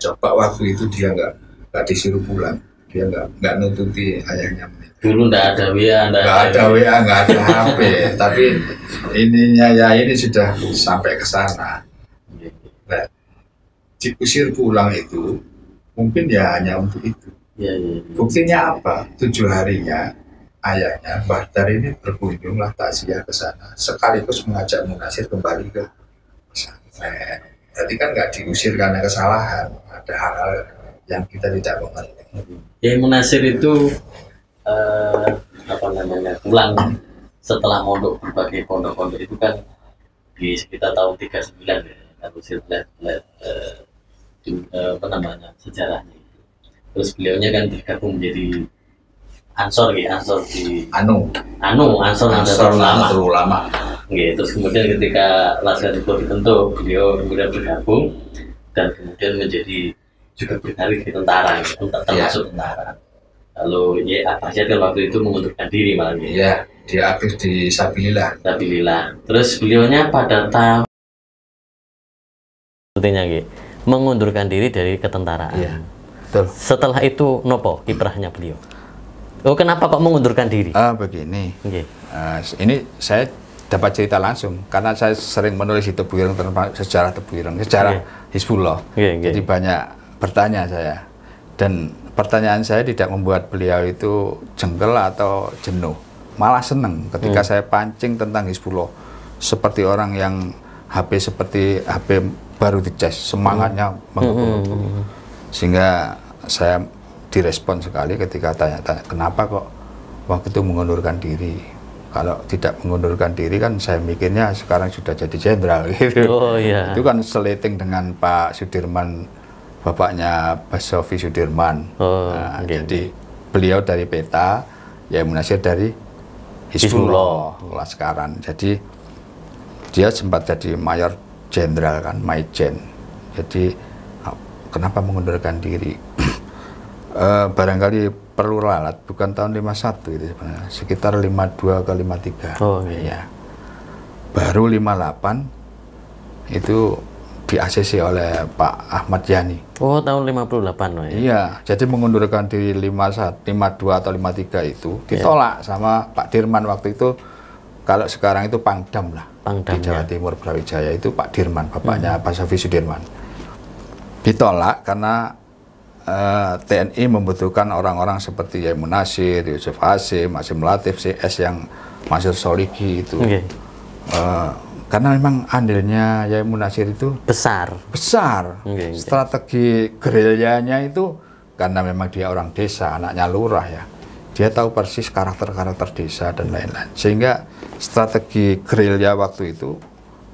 Coba waktu itu dia nggak disuruh pulang, dia nggak nututi ayahnya meninggal. Dulu nggak ada WA, nggak ada HP, tapi ininya ya ini sudah sampai ke sana. Nah, diusir pulang itu mungkin ya hanya untuk itu. Buktinya apa? 7 harinya ayahnya Mbah Dar ini berkunjunglah takziah ke sana, sekaligus mengajak Munasir kembali ke pesantren. Jadi kan nggak diusir karena kesalahan, ada hal-hal yang kita tidak mengerti. Kiai Munasir itu apa namanya, pulang setelah mondok berbagai pondok-pondok itu kan di sekitar tahun 39 ya, kalau saya lihat apa namanya sejarahnya. Terus beliaunya kan bergabung menjadi Ansor ya, Ansor di Ansor Ulama. Gitu. Terus kemudian ketika Laskar itu dibentuk, beliau kemudian bergabung dan kemudian menjadi juga berkarir di tentara, termasuk tentara. Lalu ya Abbasiyat kan waktu itu mengundurkan diri malah ya. Iya, dia aktif di Sabilillah. Terus beliaunya pada tahun mengundurkan diri dari ketentaraan. Iya, betul. Setelah itu nopo kiprahnya beliau. Oh, kenapa kok mengundurkan diri? Begini. Ini saya dapat cerita langsung karena saya sering menulis di Tebu Ireng tentang sejarah Tebu Ireng, sejarah Hizbullah. Jadi banyak bertanya saya. Dan pertanyaan saya tidak membuat beliau itu jengkel atau jenuh. Malah seneng ketika saya pancing tentang Hizbullah. Seperti orang yang seperti HP baru dicas, semangatnya menggebu-gebu. Sehingga saya direspon sekali ketika tanya-tanya, kenapa kok waktu itu mengundurkan diri? Kalau tidak mengundurkan diri kan saya mikirnya sekarang sudah jadi jenderal gitu. Itu kan seliting dengan Pak Sudirman, bapaknya Basofi Sudirman. Jadi beliau dari PETA, Kiai Munasir dari Hizbullah Laskaran. Jadi dia sempat jadi mayor jenderal kan, Maijen. Jadi kenapa mengundurkan diri? Barangkali perlu ralat, bukan tahun 51 itu sebenarnya, sekitar 52 ke 53. Ya. Baru 58 itu di-ACC oleh Pak Ahmad Yani. Tahun 58 ya. Iya, jadi mengundurkan diri 52 atau 53 itu ditolak sama Pak Dirman waktu itu. Kalau sekarang itu Pangdam lah. Di Jawa Timur Brawijaya itu Pak Dirman, bapaknya Pak Sofi Sudirman. Ditolak karena TNI membutuhkan orang-orang seperti Kiai Munasir, Yusuf Hasim, Hasim Latif, CS yang Mansur Soligi itu. Karena memang andilnya Kiai Munasir itu besar. Strategi gerilyanya itu karena memang dia orang desa, anaknya lurah ya. Dia tahu persis karakter-karakter desa dan lain-lain. Sehingga strategi gerilya waktu itu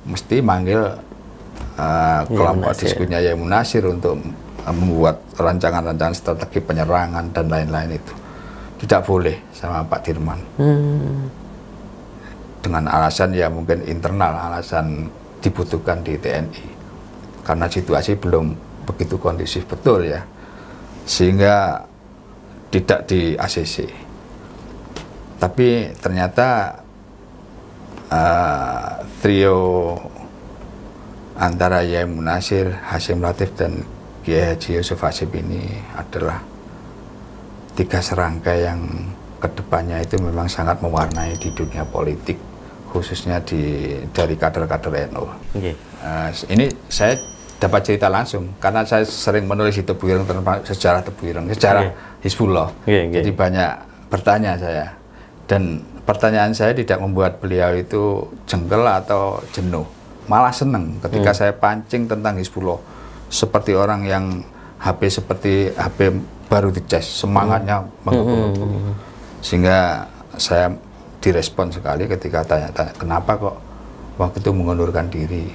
mesti manggil kelompok diskusinya Kiai Munasir untuk membuat rancangan-rancangan strategi penyerangan dan lain-lain itu. Tidak boleh sama Pak Dirman. Dengan alasan ya mungkin internal, alasan dibutuhkan di TNI. Karena situasi belum begitu kondusif betul ya. Sehingga tidak di ACC. Tapi ternyata trio antara Kiai Munasir, Hasim Latif dan Kiai Haji Yusuf Hasim ini adalah 3 serangkai yang kedepannya itu memang sangat mewarnai di dunia politik, khususnya dari kader-kader NU. Ini saya dapat cerita langsung karena saya sering menulis di Tebu Ireng tentang sejarah Tebu Ireng, sejarah Hizbullah. Jadi banyak bertanya saya, dan pertanyaan saya tidak membuat beliau itu jengkel atau jenuh, malah seneng ketika saya pancing tentang Hizbullah. Seperti orang yang seperti HP baru dicas, semangatnya menggebu-gebu. Sehingga saya direspon sekali ketika tanya-tanya, kenapa kok waktu itu mengundurkan diri?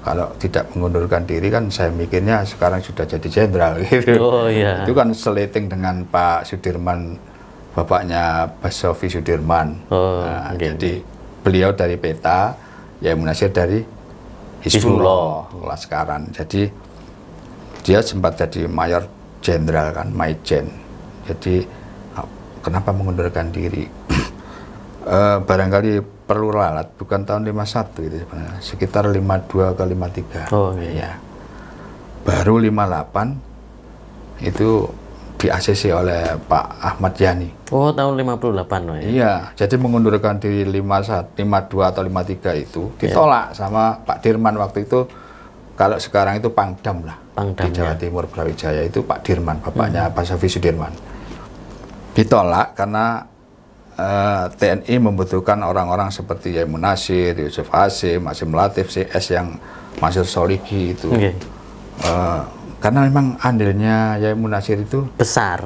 Kalau tidak mengundurkan diri kan saya mikirnya sekarang sudah jadi jenderal gitu. Itu kan seliting dengan Pak Sudirman, bapaknya Basofi Sudirman. Jadi beliau dari PETA, Kiai Munasir dari Hizbullah Laskaran. Jadi dia sempat jadi mayor jenderal kan, Maijen. Jadi kenapa mengundurkan diri? Barangkali perlu ralat, bukan tahun 51 itu sebenarnya, sekitar 52 ke 53. Ya. Baru 58 itu di-ACC oleh Pak Ahmad Yani. Tahun 58 ya. Iya, jadi mengundurkan diri 52 atau 53 itu ditolak sama Pak Dirman waktu itu. Kalau sekarang itu Pangdam lah. Di Jawa Timur Brawijaya itu Pak Dirman, bapaknya Pak Sofi Sudirman. Ditolak karena TNI membutuhkan orang-orang seperti Kiai Munasir, Yusuf Hasim, Hasim Latif, CS yang Masyur Soligi itu. Okay. Karena memang andilnya Yai Munasir itu besar.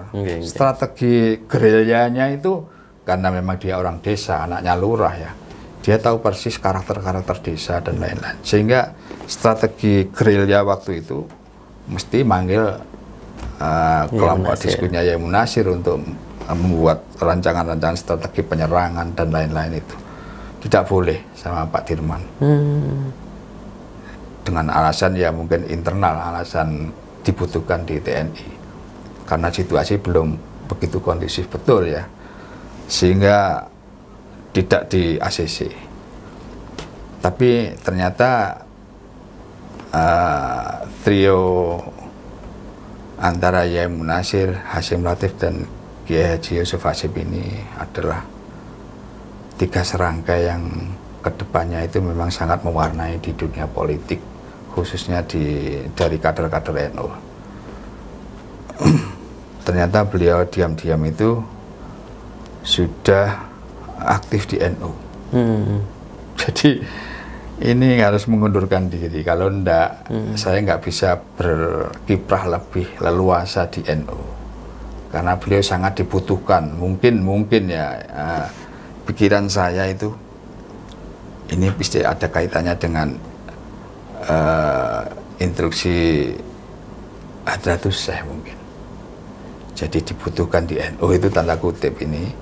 Okay. Strategi gerilyanya itu karena memang dia orang desa, anaknya lurah ya. Dia tahu persis karakter-karakter desa dan lain-lain. Sehingga strategi gerilya waktu itu mesti manggil kelompok diskunya Yai Munasir untuk membuat rancangan-rancangan strategi penyerangan dan lain-lain itu. Tidak boleh sama Pak Dirman. Dengan alasan ya mungkin internal, alasan dibutuhkan di TNI. Karena situasi belum begitu kondusif betul ya. Sehingga tidak di ACC. Tapi ternyata trio antara Yai Munasir, Hasyim Latif dan Kiai Haji Yusuf Hasyim ini adalah 3 serangkai yang kedepannya itu memang sangat mewarnai di dunia politik, khususnya dari kader-kader NU. Ternyata beliau diam-diam itu sudah aktif di NU. Jadi ini harus mengundurkan diri. Kalau enggak, saya nggak bisa berkiprah lebih leluasa di NU. Karena beliau sangat dibutuhkan. Mungkin ya pikiran saya itu ini pasti ada kaitannya dengan instruksi Hadratus Syekh mungkin. Jadi dibutuhkan di NU itu tanda kutip ini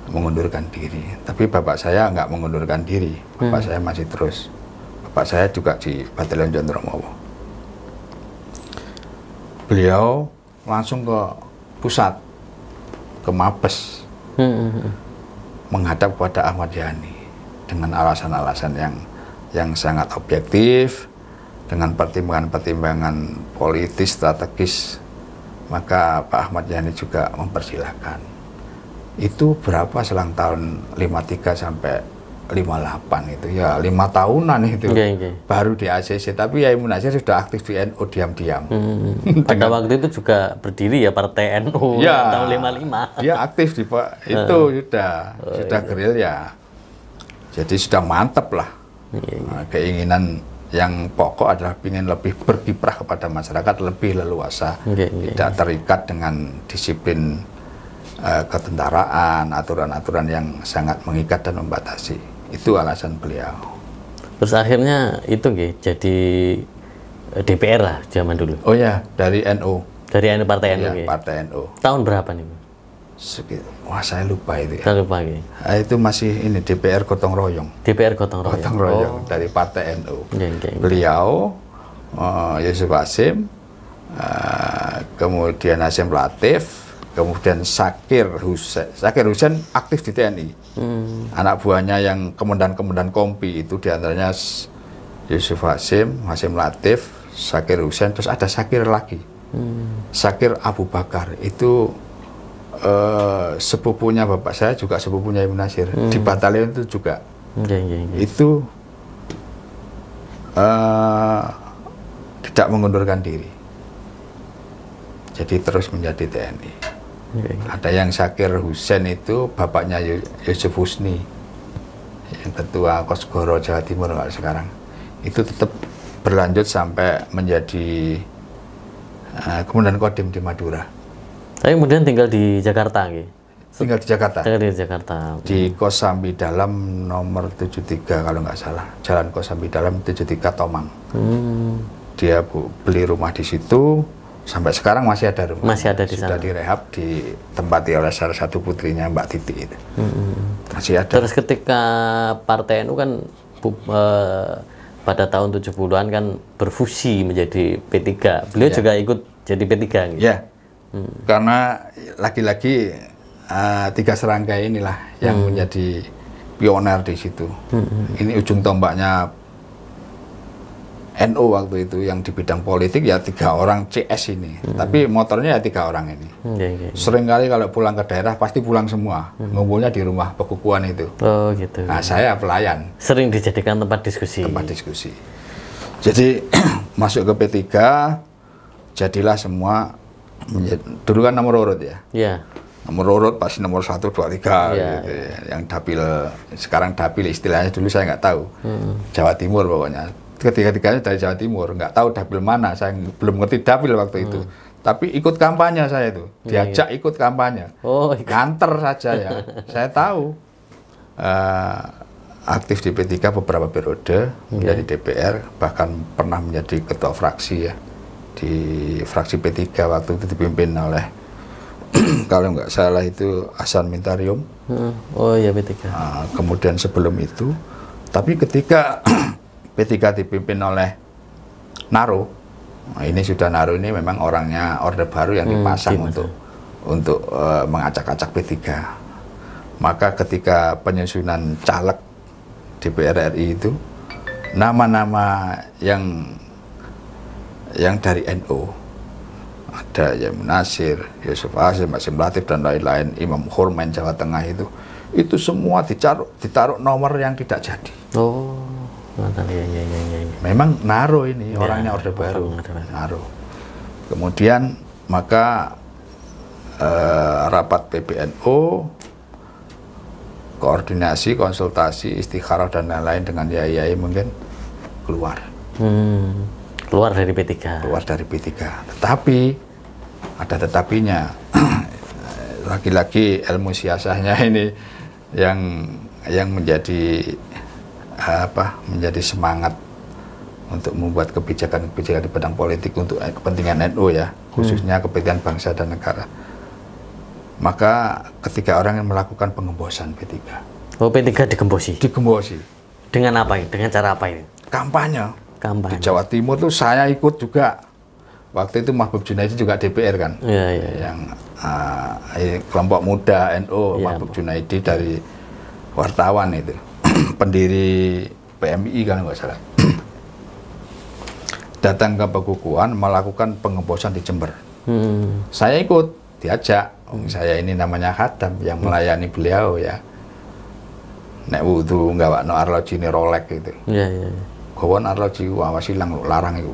mengundurkan diri. Tapi bapak saya nggak mengundurkan diri. Bapak saya masih terus. Bapak saya juga di Batalion Condromowo. Beliau langsung ke pusat, ke Mabes, menghadap kepada Ahmad Yani dengan alasan-alasan yang sangat objektif, dengan pertimbangan-pertimbangan politis strategis. Maka Pak Ahmad Yani juga mempersilahkan. Itu berapa selang tahun 53 sampai 58 itu ya 5 tahunan itu baru di ACC. Tapi Yai Munasir sudah aktif di NU diam-diam. Pada waktu itu juga berdiri ya Partai NU ya, tahun 55. Dia aktif di itu sudah gerilya. Jadi sudah mantap lah. Keinginan yang pokok adalah ingin lebih berkiprah kepada masyarakat, lebih leluasa, tidak terikat dengan disiplin ketentaraan, aturan-aturan yang sangat mengikat dan membatasi. Itu alasan beliau. Terus akhirnya itu jadi DPR lah zaman dulu. Oh ya, dari NU. Dari NU, Partai NU. Ya, Partai NU. Tahun berapa nih? Wah, saya lupa itu ya. Saya lupa gitu. Itu masih ini DPR Gotong Royong. DPR Gotong Royong. Gotong Royong dari Partai NU. Beliau Yusuf Hasyim, kemudian Hasyim Latif, kemudian Zakir Husain aktif di TNI. Anak buahnya yang komandan-komandan kompi itu diantaranya Yusuf Hasyim, Hasyim Latif, Zakir Husain, terus ada Zakir lagi. Zakir Abu Bakar itu sepupunya bapak saya, juga sepupunya Yai Munasir. Di batalion itu juga. Itu tidak mengundurkan diri. Jadi terus menjadi TNI. Ada yang Zakir Husain itu bapaknya Yusuf Husni, yang ketua Kosgoro Jawa Timur sekarang. Itu tetap berlanjut sampai menjadi Komandan Kodim di Madura. Tapi kemudian tinggal di Jakarta gitu. Tinggal di Jakarta. Tinggal di Jakarta. Di Kosambi Dalam nomor 73 kalau nggak salah. Jalan Kosambi Dalam 73 Tomang. Dia beli rumah di situ. Sampai sekarang masih ada rumah. Masih ada di Sudah sana. direhab, ditempati oleh salah satu putrinya Mbak Titi itu. Masih ada. Terus ketika Partai NU kan pada tahun 70-an kan berfusi menjadi P3. Beliau juga ikut jadi P3 gitu. Ya. Karena lagi-lagi 3 serangkai inilah yang menjadi pioner di situ. Ini ujung tombaknya NU waktu itu yang di bidang politik ya 3 orang CS ini. Tapi motornya ya 3 orang ini. Seringkali kalau pulang ke daerah pasti pulang semua. Ngumpulnya di rumah pekukuan itu. Oh gitu. Nah, saya pelayan. Sering dijadikan tempat diskusi. Tempat diskusi. Jadi masuk ke P3, jadilah semua dulu kan nomor urut ya. Iya. nomor urut pasti nomor 1, 2, 3 Iya, gitu ya. Yang dapil sekarang dapil istilahnya, dulu saya nggak tahu. Jawa Timur pokoknya. Ketiga-tiganya dari Jawa Timur, nggak tahu dapil mana, saya belum ngerti dapil waktu itu. Tapi ikut kampanye saya itu, diajak ikut kampanye. Oh, Nganter saja ya. Saya tahu aktif di P3 beberapa periode, menjadi DPR, bahkan pernah menjadi ketua fraksi ya. Di fraksi P3 waktu itu dipimpin oleh kalau nggak salah itu Hasan Mintarium. Oh iya P3. Kemudian sebelum itu, tapi ketika P3 dipimpin oleh Naro, ini sudah Naro ini memang orangnya Orde Baru yang dipasang untuk mengacak-acak P3. Maka ketika penyusunan caleg DPR RI itu, nama-nama yang dari NU, ada Yamin Nasir, Yusuf Hasim, Hasim Latif dan lain-lain, Imam Khurmen Jawa Tengah itu semua ditaruh nomor yang tidak jadi. Oh, iya. Memang Naro ini orangnya Orde Baru, Naro. Kemudian maka rapat PBNU, koordinasi, konsultasi, istikharah dan lain-lain dengan yai-yai mungkin keluar. Keluar dari P3. Keluar dari P3. Tetapi ada tetapinya. Lagi-lagi ilmu siasahnya ini yang menjadi menjadi semangat untuk membuat kebijakan-kebijakan di bidang politik untuk kepentingan NU ya, khususnya kepentingan bangsa dan negara. Maka ketika orang yang melakukan pengembosan P3. Oh, P3 digembosi? Digembosi. Dengan apa ini? Dengan cara apa ini? Kampanye. Kampanye. Di Jawa Timur tuh saya ikut juga. Waktu itu Mahbub Junaidi juga DPR kan. Iya. Yang kelompok muda NU, Mahbub Pak. Junaidi dari wartawan itu. Pendiri PMI kan nggak salah. Datang ke Pakukuan melakukan pengembosan di Jember. Saya ikut, diajak. Saya ini namanya khatam yang melayani beliau ya. Nek wudu nggak no arloji ini rolek gitu. Iya. Kawan arloji awas hilang larang itu.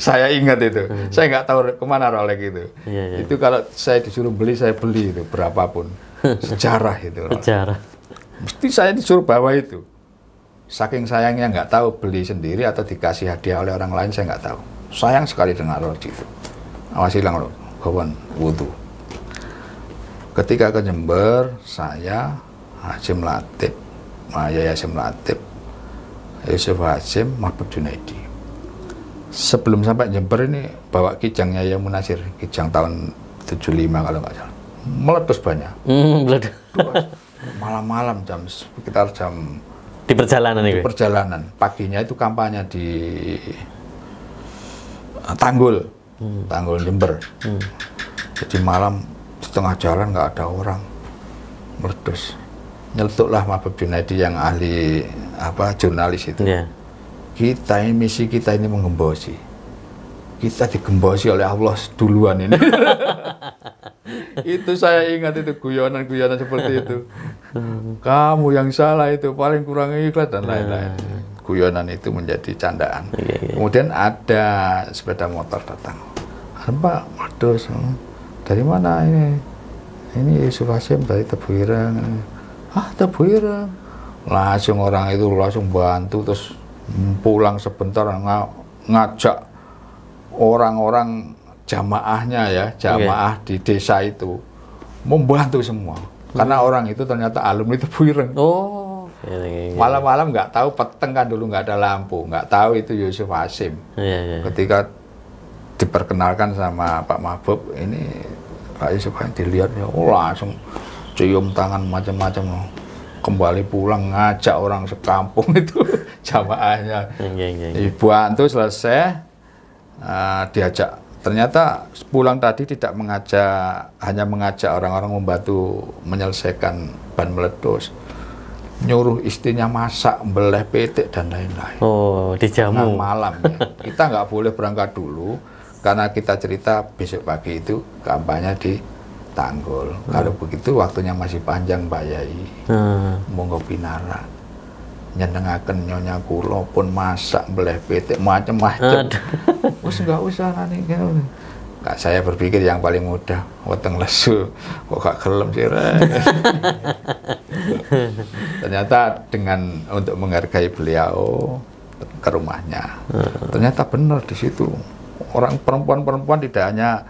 Saya ingat itu. Saya nggak tahu kemana rolek itu. Iya. Itu kalau saya disuruh beli saya beli itu berapapun. Sejarah itu. Sejarah. Mesti saya disuruh bawa itu. Saking sayangnya nggak tahu beli sendiri atau dikasih hadiah oleh orang lain, saya nggak tahu. Sayang sekali dengan arloji itu. Awas hilang loh. Kawan wudu. Ketika ke Jember, saya Hasim Latif, Hasim Latif, Yusuf Hasim, Mahbub Junaidi. Sebelum sampai Jember ini bawa kijangnya Yamin Nasir, kijang tahun 75 kalau nggak salah. Meletus banyak. Malam-malam sekitar jam di perjalanan itu. Perjalanan. Paginya itu kampanye di Tanggul. Tanggul Jember. Jadi malam di tengah jalan nggak ada orang, meletus. Nyeletuklah Mahbub Junaidi yang ahli jurnalis itu. Yeah. Misi kita ini menggembosi. Kita digembosi oleh Allah duluan ini. Itu saya ingat itu guyonan-guyonan seperti itu. Kamu yang salah itu, paling kurang ikhlas dan lain-lain. Guyonan itu menjadi candaan. Kemudian ada sepeda motor datang. Pak, waduh, dari mana ini? Ini Yusuf Hasim dari Tebuireng. Tebuireng. Langsung orang itu langsung bantu, terus pulang sebentar ngajak orang-orang jamaahnya ya, jamaah di desa itu membantu semua. Karena orang itu ternyata alumni Tebuireng. Oh. Malam-malam nggak tahu, peteng kan dulu nggak ada lampu, nggak tahu itu Yusuf Hasim. Ketika diperkenalkan sama Pak Mahbub, ini Pak Yusuf Hasim dilihat ya, langsung cium tangan macam-macam, kembali pulang ngajak orang sekampung itu jamaahnya. Bantu selesai, diajak. Ternyata pulang tadi tidak hanya mengajak orang-orang membantu menyelesaikan ban meletus. Nyuruh istrinya masak, beleh petik dan lain-lain. Oh, dijamu. Malam ya. Kita nggak boleh berangkat dulu karena kita cerita besok pagi itu kampanye di Tanggul. Kalau begitu waktunya masih panjang Pak Yai. Monggo pinara. Nyenengaken nyonya kula pun masak beleh petik macam-macam. Wis nggak usah nanti. Saya berpikir yang paling mudah, weteng lesu, kok gak gelem sih. Ternyata dengan untuk menghargai beliau ke rumahnya, ternyata benar di situ. Orang perempuan-perempuan tidak hanya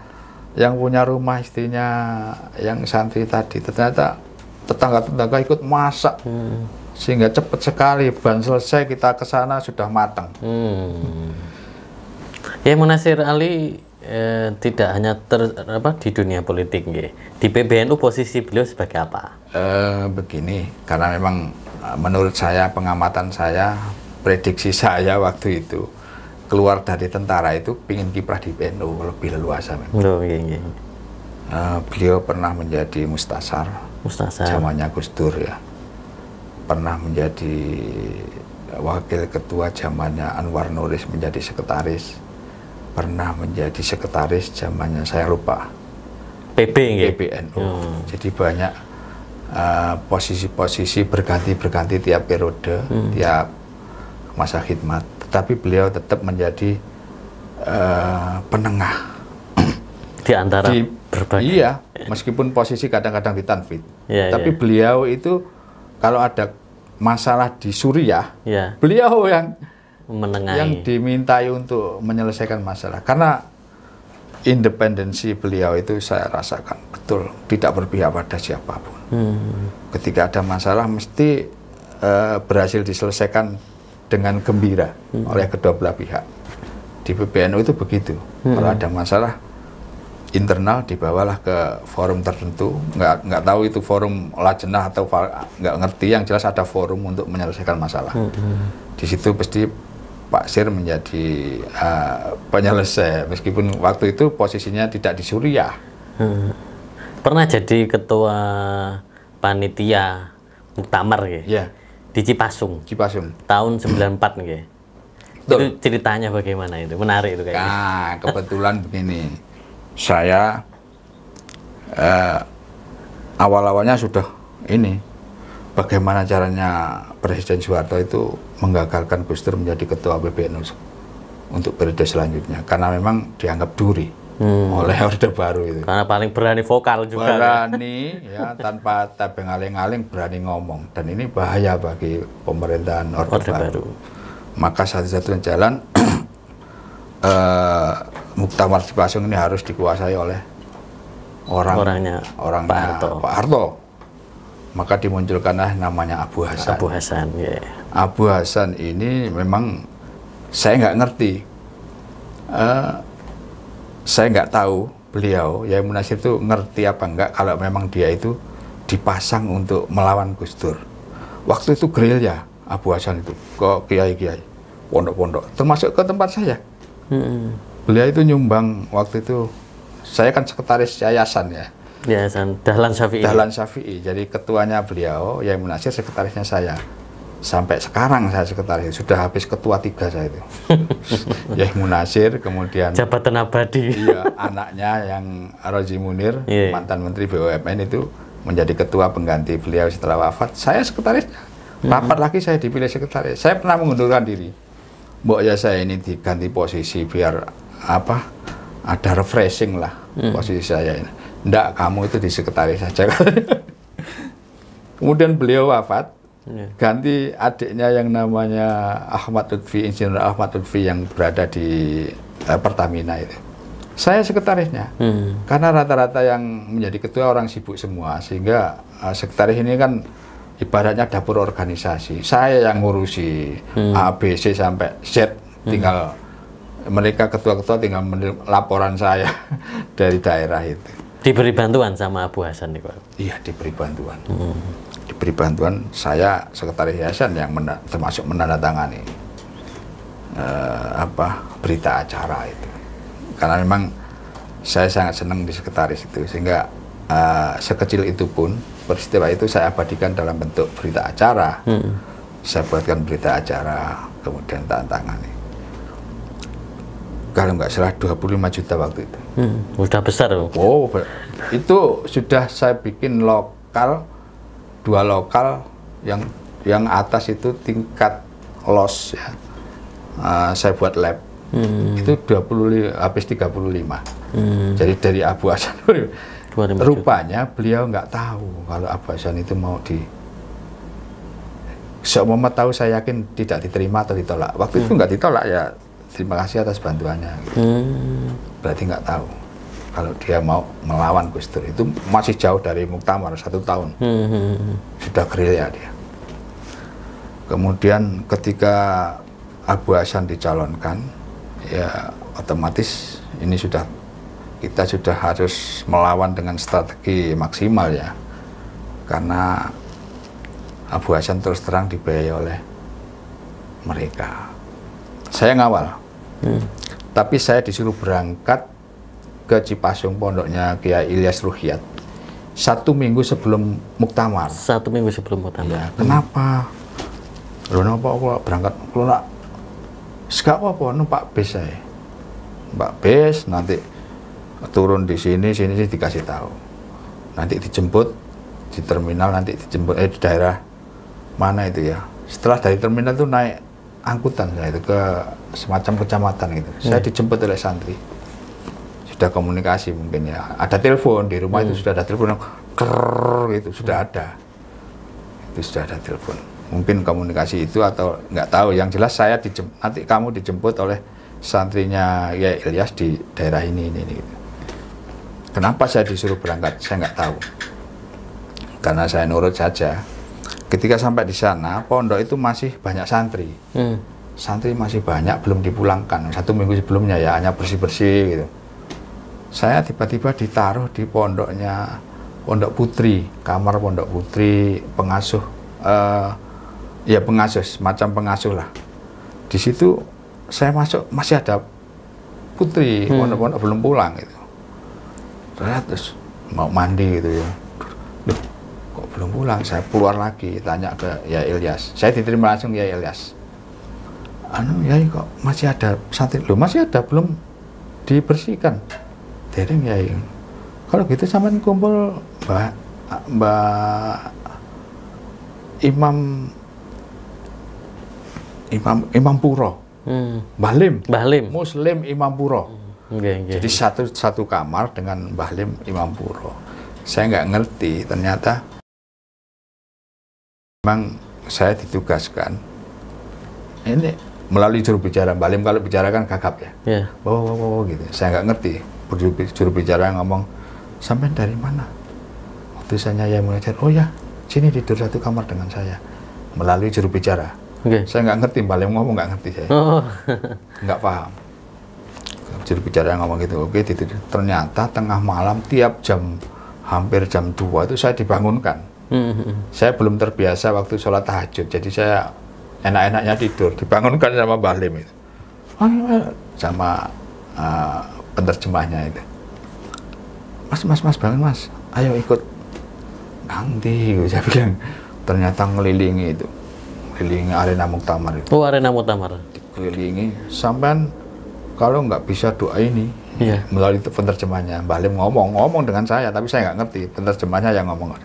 yang punya rumah istrinya, yang santri tadi, ternyata tetangga-tetangga ikut masak. Sehingga cepat sekali, ban selesai kita ke sana sudah matang. Ya, Munasir Ali tidak hanya di dunia politik, di PBNU posisi beliau sebagai apa? Begini, karena memang menurut saya, pengamatan saya, prediksi saya waktu itu keluar dari tentara itu pingin kiprah di PNU lebih leluasa. Beliau pernah menjadi mustasar. Zamannya Gus Dur ya. Pernah menjadi wakil ketua zamannya Anwar Nuris, menjadi sekretaris. Pernah menjadi sekretaris zamannya saya lupa. PBNU. Jadi banyak posisi-posisi berganti-berganti tiap periode, tiap masa khidmat. Tetapi beliau tetap menjadi penengah di antara berbagai. Iya, meskipun posisi kadang-kadang ditanfid. Tapi beliau itu kalau ada masalah di Suriah, beliau yang menengahi, yang dimintai untuk menyelesaikan masalah. Karena independensi beliau itu saya rasakan betul, tidak berpihak pada siapapun. Ketika ada masalah mesti berhasil diselesaikan dengan gembira oleh kedua belah pihak. Di PBNU itu begitu. Kalau ada masalah internal dibawalah ke forum tertentu, nggak tahu itu forum lajnah atau nggak ngerti, yang jelas ada forum untuk menyelesaikan masalah. Di situ pasti Pak Sir menjadi penyelesai, meskipun waktu itu posisinya tidak di Suriah. Pernah jadi ketua panitia muktamar di Cipasung tahun 94 itu ceritanya bagaimana, itu menarik itu kayaknya. Nah, kebetulan begini, saya awal-awalnya sudah ini, bagaimana caranya Presiden Soeharto itu menggagalkan Gus Dur menjadi ketua PBNU untuk periode selanjutnya, karena memang dianggap duri oleh Orde Baru itu. Karena paling berani vokal juga. Berani ya, tanpa tabeng aling-aling berani ngomong, dan ini bahaya bagi pemerintahan Orde Baru. Maka satu-satunya jalan Muktamar Cipasung ini harus dikuasai oleh orangnya Pak Harto. Maka dimunculkanlah namanya Abu Hasan. Abu Hasan ini memang saya nggak ngerti, saya nggak tahu beliau Yai Munasir itu ngerti apa enggak kalau memang dia itu dipasang untuk melawan Gus Dur. Waktu itu gerilya Abu Hasan itu ke kiai-kiai, pondok-pondok, termasuk ke tempat saya. Beliau itu nyumbang waktu itu, saya kan sekretaris yayasan ya. Yayasan Dahlan Syafi'i. Dahlan Syafi'i. Jadi ketuanya beliau, Yai Munasir, sekretarisnya saya. Sampai sekarang saya sekretaris, sudah habis ketua 3 saya itu. Yai Munasir, kemudian jabatan abadi. Iya, anaknya yang Rozi Munir, mantan Menteri BUMN itu menjadi ketua pengganti beliau setelah wafat. Saya sekretarisnya. Rapat lagi saya dipilih sekretaris. Saya pernah mengundurkan diri. Mbok ya saya ini diganti posisi biar apa? Ada refreshing lah posisi saya ini. Nggak, kamu itu di sekretaris saja. Kemudian beliau wafat, ganti adiknya yang namanya Ahmad Lutfi, Insinyur Ahmad Lutfi yang berada di Pertamina itu. Saya sekretarisnya, karena rata-rata yang menjadi ketua orang sibuk semua, sehingga sekretaris ini kan ibaratnya dapur organisasi. Saya yang ngurusi A, B, C sampai Z, tinggal mereka ketua-ketua tinggal menerima laporan saya dari daerah itu. Diberi bantuan sama Abu Hasan nih, Pak? Iya, diberi bantuan. Diberi bantuan, saya sekretaris yayasan yang termasuk menandatangani berita acara itu. Karena memang saya sangat senang di sekretaris itu, sehingga sekecil itu pun peristiwa itu saya abadikan dalam bentuk berita acara. Saya buatkan berita acara, kemudian tantangani. Kalau nggak salah 25 juta waktu itu. Udah besar loh. Oh, itu sudah saya bikin lokal, 2 lokal, yang atas itu tingkat los ya. Saya buat lab. Itu habis 35. Jadi dari Abu Hasan 25 juta. rupanya beliau nggak tahu kalau Abu Hasan itu mau seumpama tahu, saya yakin tidak diterima atau ditolak. Waktu itu nggak ditolak, ya terima kasih atas bantuannya gitu. Berarti nggak tahu kalau dia mau melawan Gus Dur. Itu masih jauh dari muktamar, 1 tahun sudah gerilya dia. Kemudian ketika Abu Hasan dicalonkan, ya otomatis ini kita sudah harus melawan dengan strategi maksimal ya, karena Abu Hasan terus terang dibiayai oleh mereka. Saya ngawal, tapi saya disuruh berangkat ke Cipasung, pondoknya Kiai Ilyas Ruhyat 1 minggu sebelum muktamar. 1 minggu sebelum muktamar. Ya, kenapa? Loh, kenapa aku berangkat? Kalau nak segak apa, numpak bis saya. Numpak bis, nanti turun di sini dikasih tahu. Nanti dijemput di terminal, nanti dijemput di daerah mana itu ya. Setelah dari terminal itu naik angkutan saya itu ke semacam kecamatan gitu. Saya dijemput oleh santri. Sudah komunikasi mungkin ya. Ada telepon di rumah itu, sudah ada telepon yang gitu, sudah ada. Itu sudah ada telepon. Mungkin komunikasi itu atau nggak tahu. Yang jelas saya nanti kamu dijemput oleh santrinya ya Ilyas di daerah ini gitu. Kenapa saya disuruh berangkat? Saya nggak tahu. Karena saya nurut saja. Ketika sampai di sana, pondok itu masih banyak santri. Santri masih banyak, belum dipulangkan. 1 minggu sebelumnya ya, hanya bersih-bersih gitu. Saya tiba-tiba ditaruh di pondoknya, Pondok Putri, kamar Pondok Putri, pengasuh, ya pengasuh, semacam pengasuh lah. Di situ saya masuk, masih ada putri, pondok-pondok belum pulang gitu. Terus mau mandi gitu ya. Loh, kok belum pulang? Saya keluar lagi, tanya ke Yai Ilyas. Saya diterima langsung Yai Ilyas. Yai kok masih ada santri? Loh, masih ada, belum dibersihkan. Dereng Yai. Kalau gitu sampean kumpul Mbak Imam Puro. Mbah Lim. Muslim Imam Puro. Jadi satu kamar dengan Mbah Lim Imam Puro. Saya nggak ngerti, ternyata memang saya ditugaskan ini melalui juru bicara. Mbah Lim kalau bicara kan gagap ya, bawa gitu. Saya nggak ngerti. Juru bicara yang ngomong, sampai dari mana? Waktu saya mengajar, oh ya, sini tidur satu kamar dengan saya. Melalui juru bicara. Saya nggak ngerti, Mbah Lim ngomong nggak ngerti saya. Nggak paham. Juru bicara yang ngomong gitu, oke, tidur. Ternyata tengah malam tiap hampir jam 2 itu saya dibangunkan. Saya belum terbiasa waktu sholat tahajud, jadi saya enak-enaknya tidur, dibangunkan sama Mbah Lim itu. Sama penerjemahnya itu. Mas, bangun mas, ayo ikut. Nanti, saya bilang. Ternyata ngelilingi itu, ngelilingi arena muktamar itu. Oh, arena muktamar. Dikelilingi, sampai kalau nggak bisa doa ini, melalui penerjemahnya. Mbah Lim ngomong dengan saya, tapi saya nggak ngerti. Penerjemahnya yang ngomong.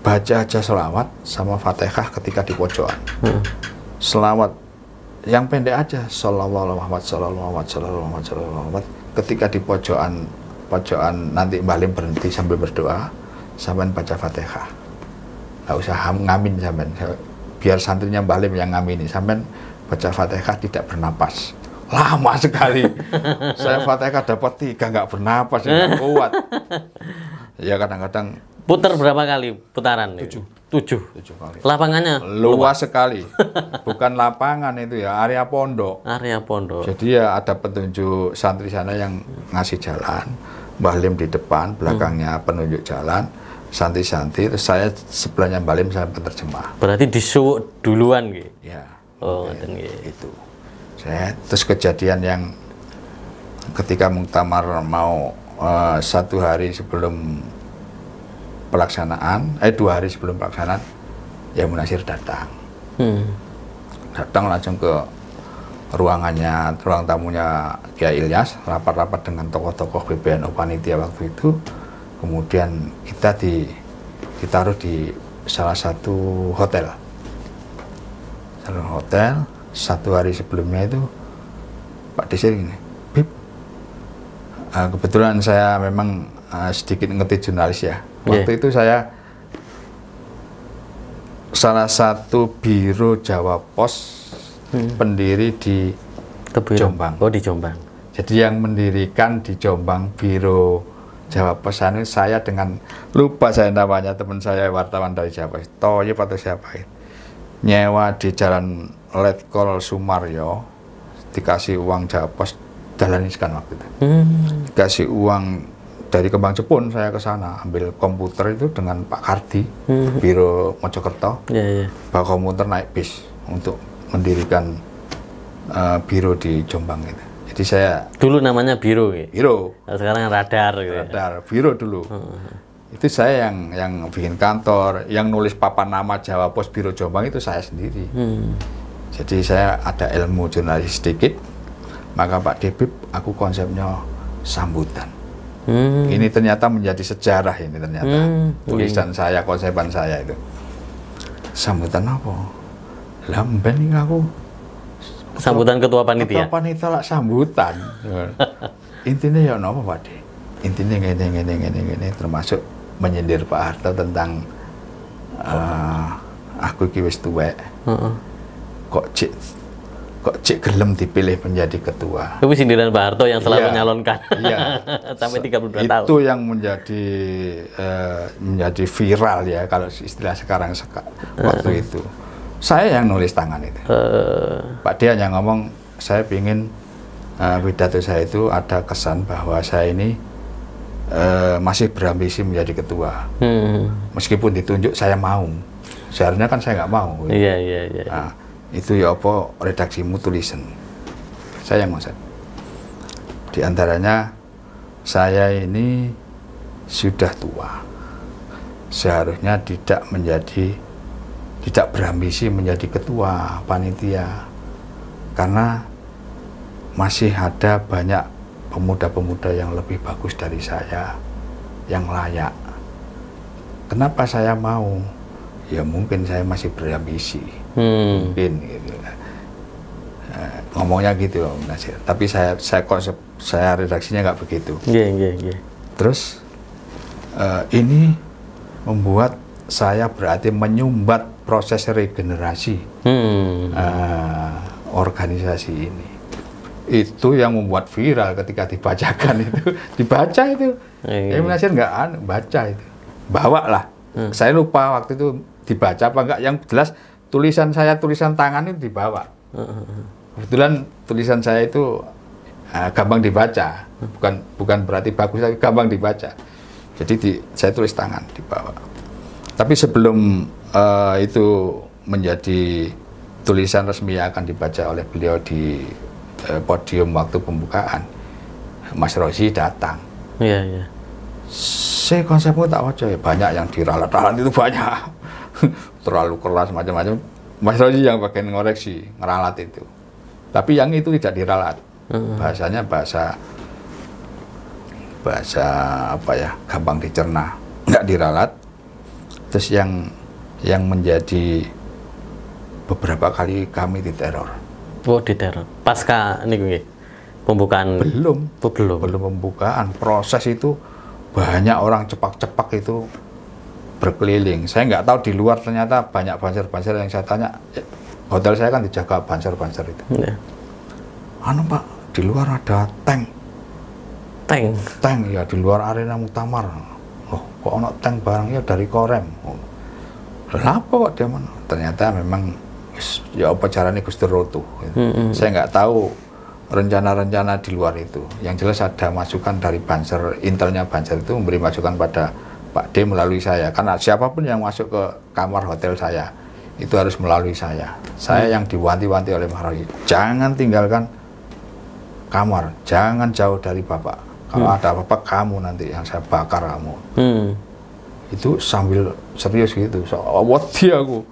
Baca aja sholawat sama Fatihah ketika di pojokan. Selawat yang pendek aja, shollallahu alaihi. Ketika di pojokan nanti Mbah Lim berhenti sambil berdoa, sampean baca Fatihah. Nggak usah ngamin sampean, biar santrinya Mbah Lim yang ngamini. Sampean baca Fatihah tidak bernapas. Lama sekali. Saya Fatihah dapat 3 nggak bernapas, nggak kuat. Ya kadang-kadang. Putar berapa kali putaran? 7 kali. Lapangannya luas sekali. Bukan lapangan itu ya, area pondok. Area pondok. Jadi ya ada petunjuk santri sana yang ngasih jalan. Mbah Lim di depan, belakangnya penunjuk jalan. Santri-santri, terus saya sebelahnya Mbah Lim, saya penerjemah. Berarti disuwuk duluan gitu? Ya. Oh, itu. Terus kejadian yang ketika muktamar mau 1 hari sebelum pelaksanaan, 2 hari sebelum pelaksanaan, ya Munasir datang. Datang langsung ke ruang tamunya Kiai Ilyas, rapat-rapat dengan tokoh-tokoh PBNU panitia waktu itu. Kemudian kita ditaruh di salah satu hotel. 1 hari sebelumnya itu Pak Desir gini, Bib, Kebetulan saya memang sedikit ngerti jurnalis ya. Waktu itu saya salah satu biro Jawa Pos pendiri di Jombang. Oh, di Jombang. Jadi yang mendirikan di Jombang biro Jawa Pos ini saya dengan lupa saya namanya, teman saya wartawan dari Jawa Pos, Toyib atau siapa itu, nyewa di Jalan Letkol Sumaryo, dikasih uang Jawa Pos Dahlan Iskan waktu itu. Dikasih uang dari Kembang Jepun, saya ke sana ambil komputer itu dengan Pak Kardi, biro Mojokerto, bawa komputer naik bis untuk mendirikan biro di Jombang itu. Jadi saya dulu namanya biro, gitu. Biro. Sekarang radar, gitu. Radar, biro dulu. Itu saya yang bikin kantor, yang nulis papan nama Jawa Pos Biro Jombang itu saya sendiri. Jadi saya ada ilmu jurnalis sedikit, maka Pak Debib, aku konsepnya sambutan. Ini ternyata menjadi sejarah ini ternyata. Tulisan saya, konsepan saya itu. Sambutan apa? Lamben ini aku. Sambutan ketua panitia. Ketua panitia lah sambutan. Intinya ya apa Pak De? Intinya gini, termasuk menyindir Pak Harto tentang aku iki wis tuwek. Kok cek gelem dipilih menjadi ketua. Itu sindiran Pak Harto yang selalu nyalonkan. Iya. Sampai 32 tahun. Itu yang menjadi viral ya kalau istilah sekarang waktu itu. Saya yang nulis tangan itu. Pak dia hanya ngomong, saya ingin pidato saya itu ada kesan bahwa saya ini masih berambisi menjadi ketua. Meskipun ditunjuk saya mau. Seharusnya kan saya nggak mau. Iya. Nah, itu ya apa redaksimu tulisan. Saya yang maksud. Di antaranya saya ini sudah tua. Seharusnya tidak berambisi menjadi ketua panitia karena masih ada banyak pemuda-pemuda yang lebih bagus dari saya yang layak. Kenapa saya mau? Ya mungkin saya masih berambisi, mungkin gitu. Ngomongnya gitu Om Nasir. Tapi saya redaksinya nggak begitu. Terus ini membuat saya berarti menyumbat proses regenerasi organisasi ini. Itu yang membuat viral ketika dibacakan itu. Dibaca itu. Ibnu Nasir nggak baca itu. Bawa lah. Saya lupa waktu itu dibaca apa enggak. Yang jelas tulisan tangan itu dibawa. Kebetulan tulisan saya itu gampang dibaca. Bukan berarti bagus, tapi gampang dibaca. Jadi saya tulis tangan dibawa. Tapi sebelum itu menjadi tulisan resmi yang akan dibaca oleh beliau di podium waktu pembukaan, Mas Rozi datang. Iya. Saya konsepnya tak wajar ya, banyak yang diralat-ralat itu banyak. Terlalu keras macam-macam. Mas Rozi yang bagian ngoreksi, ngeralat itu. Tapi yang itu tidak diralat. Bahasanya bahasa apa ya, gampang dicerna, nggak diralat. Terus yang menjadi beberapa kali kami diteror. Oh, diteror. Pasca ini pembukaan. Belum pembukaan. Proses itu banyak orang cepak-cepak itu berkeliling. Saya nggak tahu di luar ternyata banyak banser-banser yang saya tanya. Hotel saya kan dijaga banser-banser itu. Anu Pak, di luar ada tank ya, di luar arena muktamar. Oh, kok ada tank barangnya dari Korem. Kenapa kok dia mana? Ternyata memang ya apa caranya Gus Dur Roto. Saya nggak tahu rencana-rencana di luar itu. Yang jelas ada masukan dari banser, intelnya banser itu memberi masukan pada Pak D melalui saya. Karena siapapun yang masuk ke kamar hotel saya itu harus melalui saya. Saya yang diwanti-wanti oleh Maharaji, jangan tinggalkan kamar, jangan jauh dari Bapak. Kalau ada apa-apa kamu nanti yang saya bakar kamu. Itu sambil serius gitu. Wedi aku.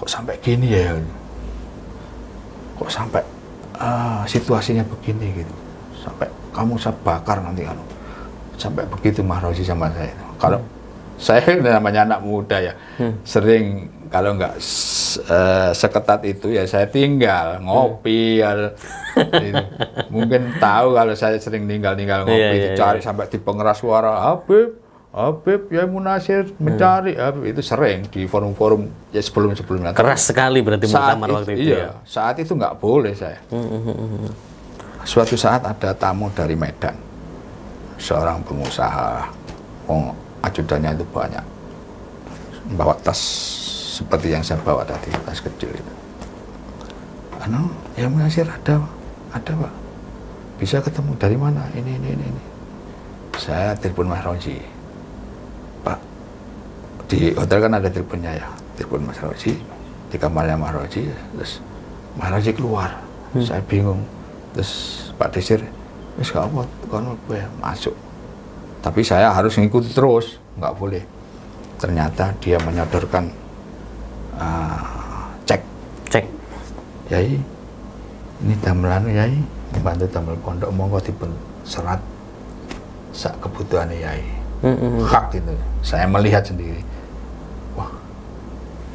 Kok sampai gini ya? Kok sampai situasinya begini gitu? Sampai kamu saya bakar nanti kan? Sampai begitu Mahrozi sama saya. Kalau saya namanya anak muda ya, sering kalau nggak seketat itu ya saya tinggal ngopi. Mungkin tahu kalau saya sering tinggal ngopi, cari sampai di pengeras suara, Habib ya Munasir mencari Habib, itu sering di forum-forum ya sebelumnya. Keras sekali berarti muktamar waktu itu. Iya, saat itu nggak boleh saya. Suatu saat ada tamu dari Medan, seorang pengusaha, ajudannya itu banyak, bawa tas seperti yang saya bawa tadi, tas kecil itu. Ya Munasir ada Pak, bisa ketemu dari mana? Ini. Saya telepon Mas Roji, Pak, di hotel kan ada teleponnya ya, telepon Mas Roji, di kamarnya Mas Roji, terus Mas Roji keluar, saya bingung, terus Pak Desir, wis gak apa, kono gue masuk, tapi saya harus ngikuti terus, nggak boleh. Ternyata dia menyodorkan cek, Yai, ini damelan Yai, membantu damel pondok, monggo dipun serat sak kebutuhan Yai. Hak itu, saya melihat sendiri. Wah,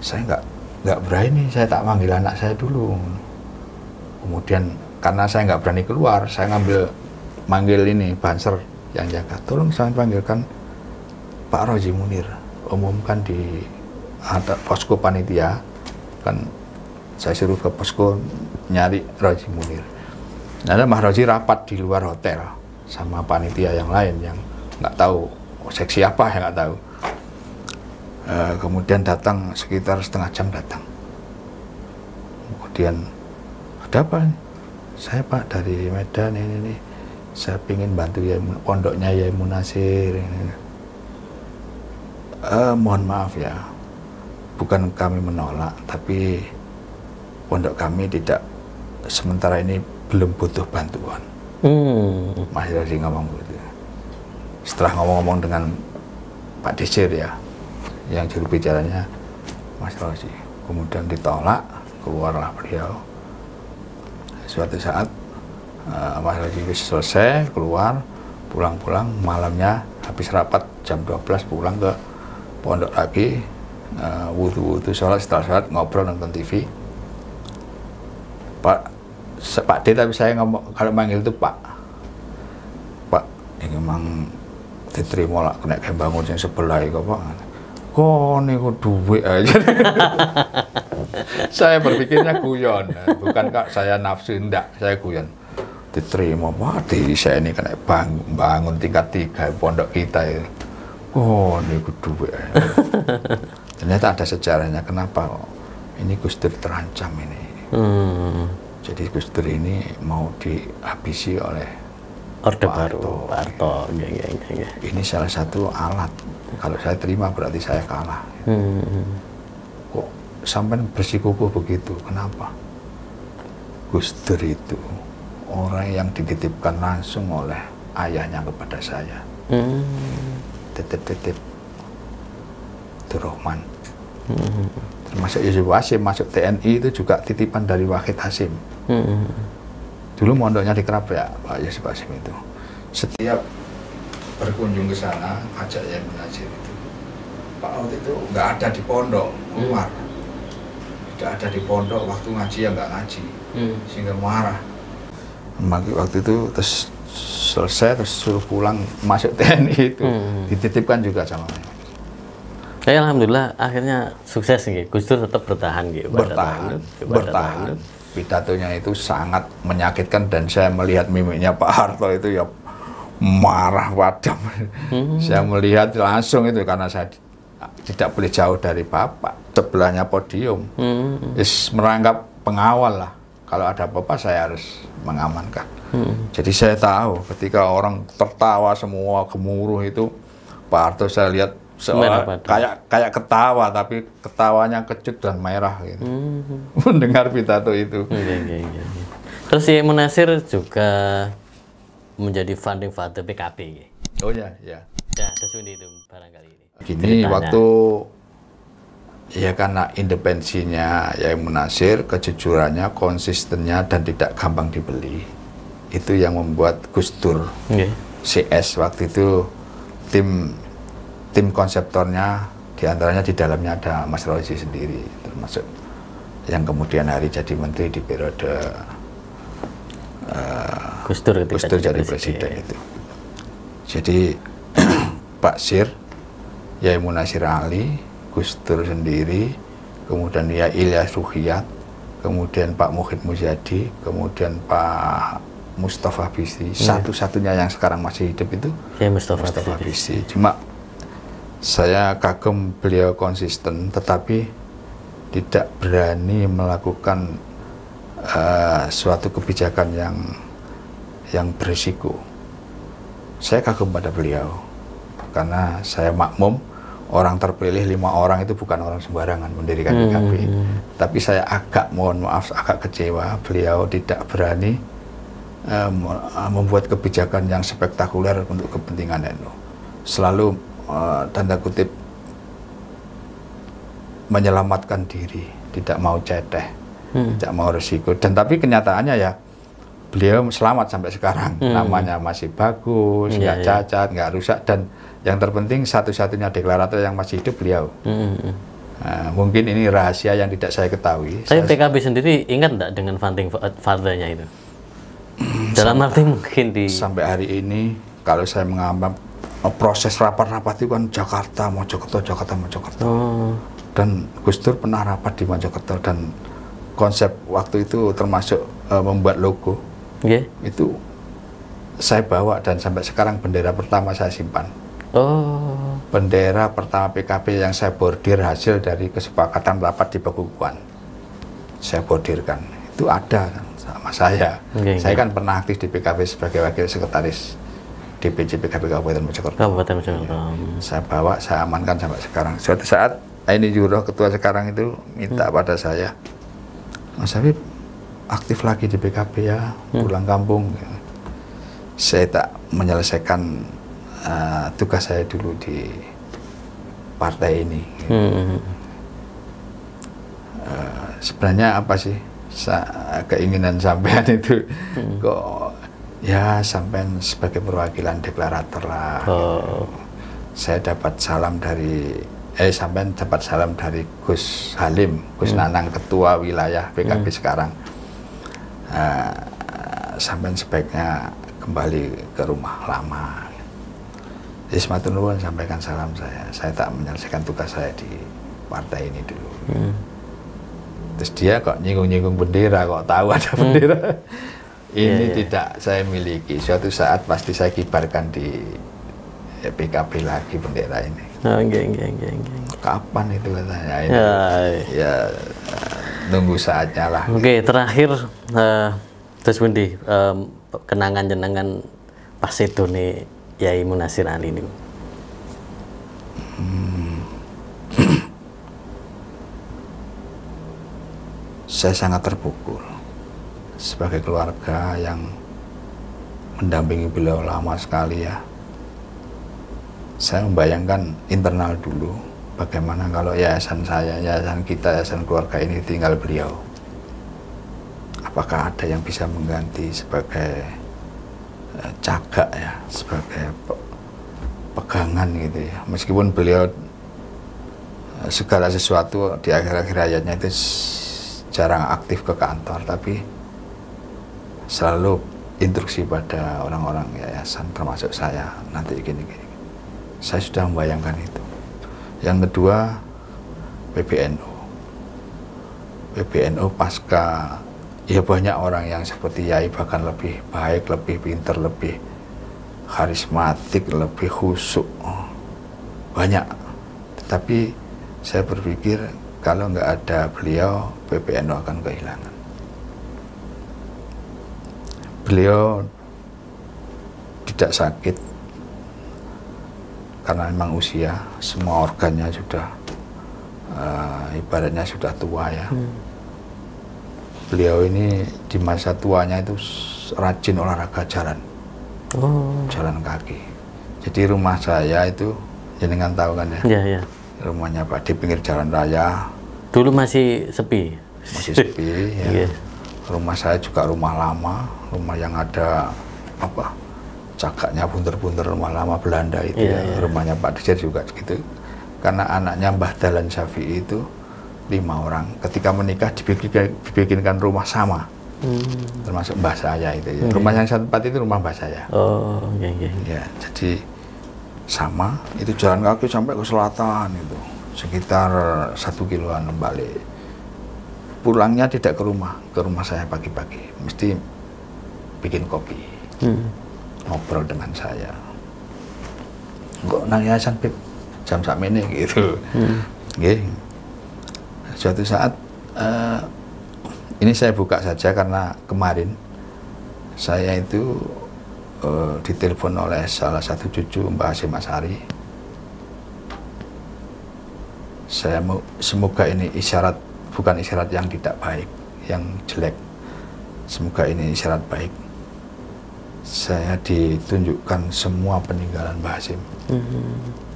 saya nggak berani, saya tak manggil anak saya dulu. Kemudian karena saya nggak berani keluar, saya manggil ini Banser yang jaga. Tolong saya panggilkan Pak Roji Munir, umumkan di ada posko panitia, kan saya suruh ke posko nyari Roji Munir. Nah, Mas Roji rapat di luar hotel sama panitia yang lain yang nggak tahu seksi apa, yang nggak tahu. Kemudian datang sekitar setengah jam datang. Kemudian ada apa? Saya Pak dari Medan ini. Saya ingin bantu ya pondoknya Yai Munasir. Mohon maaf ya, bukan kami menolak, tapi pondok kami tidak sementara ini belum butuh bantuan. Mas Roji ngomong begitu. Setelah ngomong-ngomong dengan Pak Desir ya, yang juru bicaranya Mas Roji, kemudian ditolak, keluarlah beliau. Suatu saat Mas Roji selesai, keluar, pulang malamnya habis rapat jam 12 pulang ke pondok lagi, wudu sholat, setelah sholat ngobrol nonton TV. Pak D, tapi saya ngomong, kalau manggil itu Pak, ini memang diterima lah, kena kayak bangun yang sebelah itu Pak. Kok ini kok duit aja. Saya berpikirnya guyon, bukan Kak saya nafsu, enggak, saya guyon. Diterima, Pak, saya ini kena bangun tingkat 3 pondok kita itu. Oh, ini kok duit aja. Ternyata ada sejarahnya, kenapa ini Gus Dur terancam ini. Jadi Gus Dur ini mau dihabisi oleh Orde Baru, Pak Harto. Ini salah satu alat. Kalau saya terima berarti saya kalah. Kok sampai bersikukuh begitu? Kenapa? Gus Dur itu orang yang dititipkan langsung oleh ayahnya kepada saya. Titip Durrahman. Termasuk Yusuf Hasim masuk TNI itu juga titipan dari Wahid Hasim. Dulu mondoknya di Kerapia, Pak Yusuf Hasim itu. Setiap berkunjung ke sana, ajak Yai Munasir itu. Pak Aud itu nggak ada di pondok, keluar. Tidak ada di pondok, waktu ngaji ya nggak ngaji, sehingga marah. Waktu itu terus selesai, terus suruh pulang, masuk TNI itu, dititipkan juga sama saya. Alhamdulillah akhirnya sukses nih, Gus Dur tetap bertahan gitu. Bertahan. Pidatonya itu sangat menyakitkan dan saya melihat mimiknya Pak Harto itu ya marah padam. Saya melihat langsung itu karena saya tidak boleh jauh dari Bapak, sebelahnya podium. Merangkap pengawal lah. Kalau ada apa-apa saya harus mengamankan. Jadi saya tahu ketika orang tertawa semua gemuruh itu, Pak Harto saya lihat seorang kayak ketawa, tapi ketawanya kecut dan merah gitu. Mendengar pidato itu. Terus Yai Munasir juga menjadi founding father PKB. Oh ya. Ya, terus itu barangkali ini. Gini waktu ya karena independensinya Yai Munasir, kejujurannya, konsistennya dan tidak gampang dibeli. Itu yang membuat Gus Dur CS waktu itu tim konseptornya Di antaranya di dalamnya ada Mas Rozi sendiri, termasuk yang kemudian hari jadi menteri di periode Gus Dur jadi presiden itu. Jadi Pak Sir, Yai Munasir Ali, Gus Dur sendiri, kemudian Yai Ilyas Ruhiyat, kemudian Pak Muhid Muzyadi, kemudian Pak Mustafa Bisri, satu-satunya yang sekarang masih hidup itu ya, Mustafa Bisri. Cuma saya kagum beliau konsisten, tetapi tidak berani melakukan suatu kebijakan yang berisiko. Saya kagum pada beliau karena saya makmum orang terpilih 5 orang itu bukan orang sembarangan mendirikan PKB. Tapi saya mohon maaf, agak kecewa beliau tidak berani membuat kebijakan yang spektakuler untuk kepentingan NU. Selalu tanda kutip menyelamatkan diri, tidak mau ceteh, tidak mau resiko. Dan tapi kenyataannya ya beliau selamat sampai sekarang, namanya masih bagus, nggak cacat, nggak rusak, dan yang terpenting satu-satunya deklarator yang masih hidup beliau. Nah, mungkin ini rahasia yang tidak saya ketahui. Tapi PKB sendiri ingat nggak dengan founding father-nya itu? Dalam arti mungkin sampai hari ini kalau saya mengambil proses rapat-rapat itu kan Jakarta, Mojokerto. Dan Gus Dur pernah rapat di Mojokerto, dan konsep waktu itu termasuk membuat logo. Itu saya bawa, dan sampai sekarang bendera pertama saya simpan. Bendera pertama PKB yang saya bordir hasil dari kesepakatan rapat di Pakukuan. Saya bordirkan. Itu ada kan sama saya. Saya kan pernah aktif di PKB sebagai wakil sekretaris DPC PKB Kabupaten Mojokerto. Saya bawa, saya amankan sampai sekarang. Suatu saat Aini Juro, ketua sekarang itu minta pada saya, Mas Habib aktif lagi di PKB ya, pulang kampung. Saya tak menyelesaikan tugas saya dulu di partai ini. Sebenarnya apa sih keinginan sampean itu? Kok ya sampean sebagai perwakilan deklarator lah. Saya dapat salam dari sampean dapat salam dari Gus Halim, Gus Nanang, ketua wilayah PKB sekarang. Sampean sebaiknya kembali ke rumah lama. Ismatul Nuwun sampaikan salam saya tak menyelesaikan tugas saya di partai ini dulu. Terus dia kok nyinggung-nyinggung bendera, kok tahu ada bendera. Ini tidak saya miliki. Suatu saat pasti saya kibarkan di PKB lagi bendera ini. Kapan itu katanya? Ya nunggu saatnya lah. Oke, terakhir terus Bundi, kenangan-kenangan pas itu nih Yai Munasir Ali ini. Saya sangat terpukul sebagai keluarga yang mendampingi beliau lama sekali ya. Saya membayangkan internal dulu bagaimana kalau yayasan saya, yayasan kita, yayasan keluarga ini tinggal beliau. Apakah ada yang bisa mengganti sebagai cagak ya, sebagai pegangan gitu ya. Meskipun beliau segala sesuatu di akhir-akhir hayatnya itu jarang aktif ke kantor, tapi selalu instruksi pada orang-orang yayasan termasuk saya, nanti gini-gini. Saya sudah membayangkan itu. Yang kedua, PBNU pasca ya banyak orang yang seperti Yai, bahkan lebih baik, lebih pintar, lebih karismatik, lebih khusyuk, banyak. Tetapi saya berpikir kalau nggak ada beliau, PBNU akan kehilangan. Beliau tidak sakit karena memang usia, semua organnya sudah ibaratnya sudah tua ya. Beliau ini di masa tuanya itu rajin olahraga jalan, jalan kaki. Jadi rumah saya itu, jenengan tahu kan ya? Iya. Rumahnya Pak di pinggir jalan raya. Dulu masih sepi. Masih sepi ya. Rumah saya juga rumah lama, rumah yang ada cagaknya bunter-bunter, rumah lama Belanda itu ya. Rumahnya Pak Dirjen juga gitu. karena anaknya Mbah Dahlan Syafi'i itu 5 orang. Ketika menikah dibikinkan rumah sama, termasuk mbah saya itu ya. Rumah yang saya tempat itu rumah mbah saya. Oh, ya, jadi sama, itu jalan kaki sampai ke selatan itu sekitar 1 kiloan balik. Pulangnya tidak ke rumah saya pagi-pagi, mesti bikin kopi, ngobrol dengan saya. Kok nang yayasan Beb jam sakmene gitu. Nggih. Suatu saat ini saya buka saja karena kemarin saya itu ditelepon oleh salah satu cucu Mbah Hasyim Asy'ari. Saya mau, semoga ini isyarat, bukan isyarat yang tidak baik, yang jelek. Semoga ini isyarat baik. Saya ditunjukkan semua peninggalan Mbah Hasyim,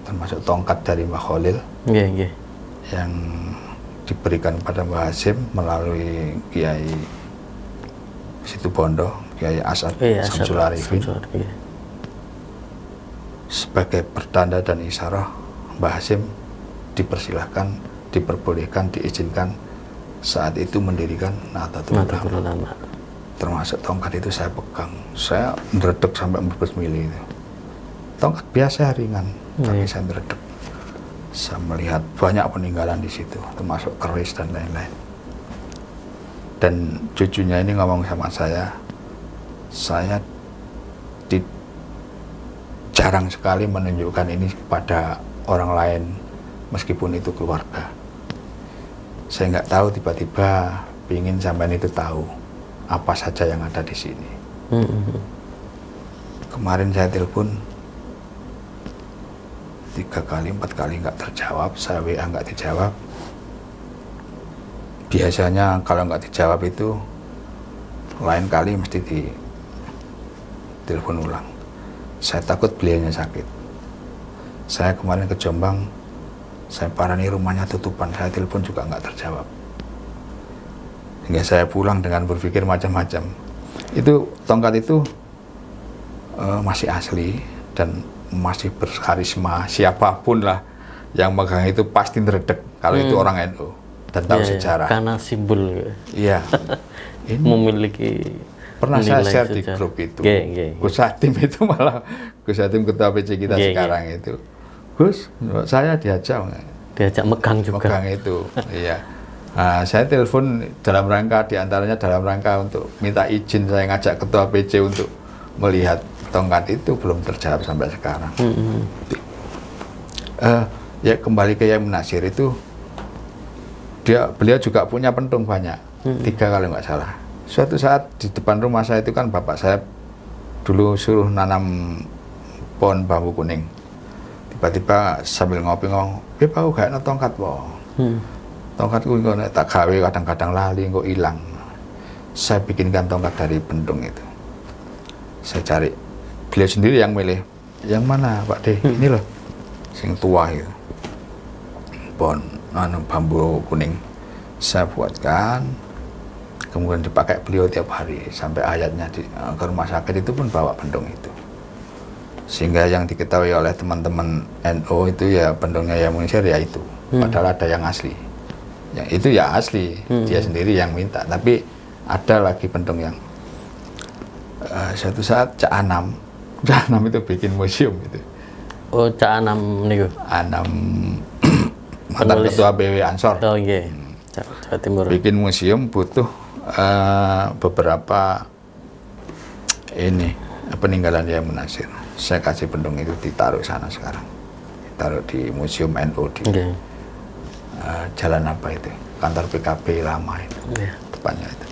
termasuk tongkat dari Mbah Khalil yang diberikan pada Mbah Hasyim melalui Kiai Situbondo, Kiai Asad Syamsul Arifin. Sebagai pertanda dan isyarah, Mbah Hasyim dipersilahkan, diperbolehkan, diizinkan saat itu mendirikan Nahdlatul Ulama. Termasuk tongkat itu saya pegang, saya meredek sampai 14 mili itu. Tongkat biasa ringan, tapi saya meredek. Saya melihat banyak peninggalan di situ, termasuk keris dan lain-lain. Dan cucunya ini ngomong sama saya jarang sekali menunjukkan ini kepada orang lain, meskipun itu keluarga. Saya nggak tahu, tiba-tiba pingin sampean itu tahu apa saja yang ada di sini. Kemarin saya telepon 3 kali, 4 kali nggak terjawab, saya WA nggak dijawab. Biasanya kalau nggak dijawab itu lain kali mesti di telepon ulang. Saya takut beliaunya sakit. Saya kemarin ke Jombang, saya parani rumahnya tutupan, saya telepon juga nggak terjawab. Hingga saya pulang dengan berpikir macam-macam. Itu tongkat itu masih asli dan masih berkarisma. Siapapun lah yang megang itu pasti meredek kalau itu orang NU dan tahu sejarah. Karena simbol. Iya. Ini memiliki. Pernah saya share di grup itu. Gus Hatim itu malah, Gus Hatim ketua PC kita sekarang itu. Gus, saya diajak megang juga. Megang itu, iya. Nah, saya telepon dalam rangka, diantaranya dalam rangka untuk minta izin saya ngajak ketua PC untuk melihat tongkat itu, belum terjawab sampai sekarang. Ya kembali ke Yai Munasir itu, beliau juga punya pentung banyak, 3 kalau nggak salah. Suatu saat di depan rumah saya itu kan bapak saya dulu suruh nanam pohon bambu kuning. Tiba-tiba sambil ngopi-ngopi, "Bau gak ada tongkat, po." Tongkatku kok tak gawe kadang-kadang lali kok hilang. Saya bikinkan tongkat dari pentung itu. Saya cari. Beliau sendiri yang milih. Yang mana, Pak De? Ini loh, sing tua itu. Pohon bambu kuning. Saya buatkan. Kemudian dipakai beliau tiap hari sampai ayatnya ke rumah sakit itu pun bawa pentung itu. Sehingga yang diketahui oleh teman-teman NU itu ya pendungnya Yai Munasir ya itu. Padahal ada yang asli. Yang itu ya asli, dia sendiri yang minta. Tapi ada lagi pendung yang suatu saat Cak Anam itu bikin museum itu. Oh, Cak Anam niku. Anam mantan ketua BW Ansor. Oh iya. Jawa Timur. Bikin museum butuh beberapa ini peninggalan Yai Munasir. Saya kasih pendung itu ditaruh sana sekarang. Ditaruh di Museum NU di jalan apa itu? Kantor PKB lama itu. Depannya itu.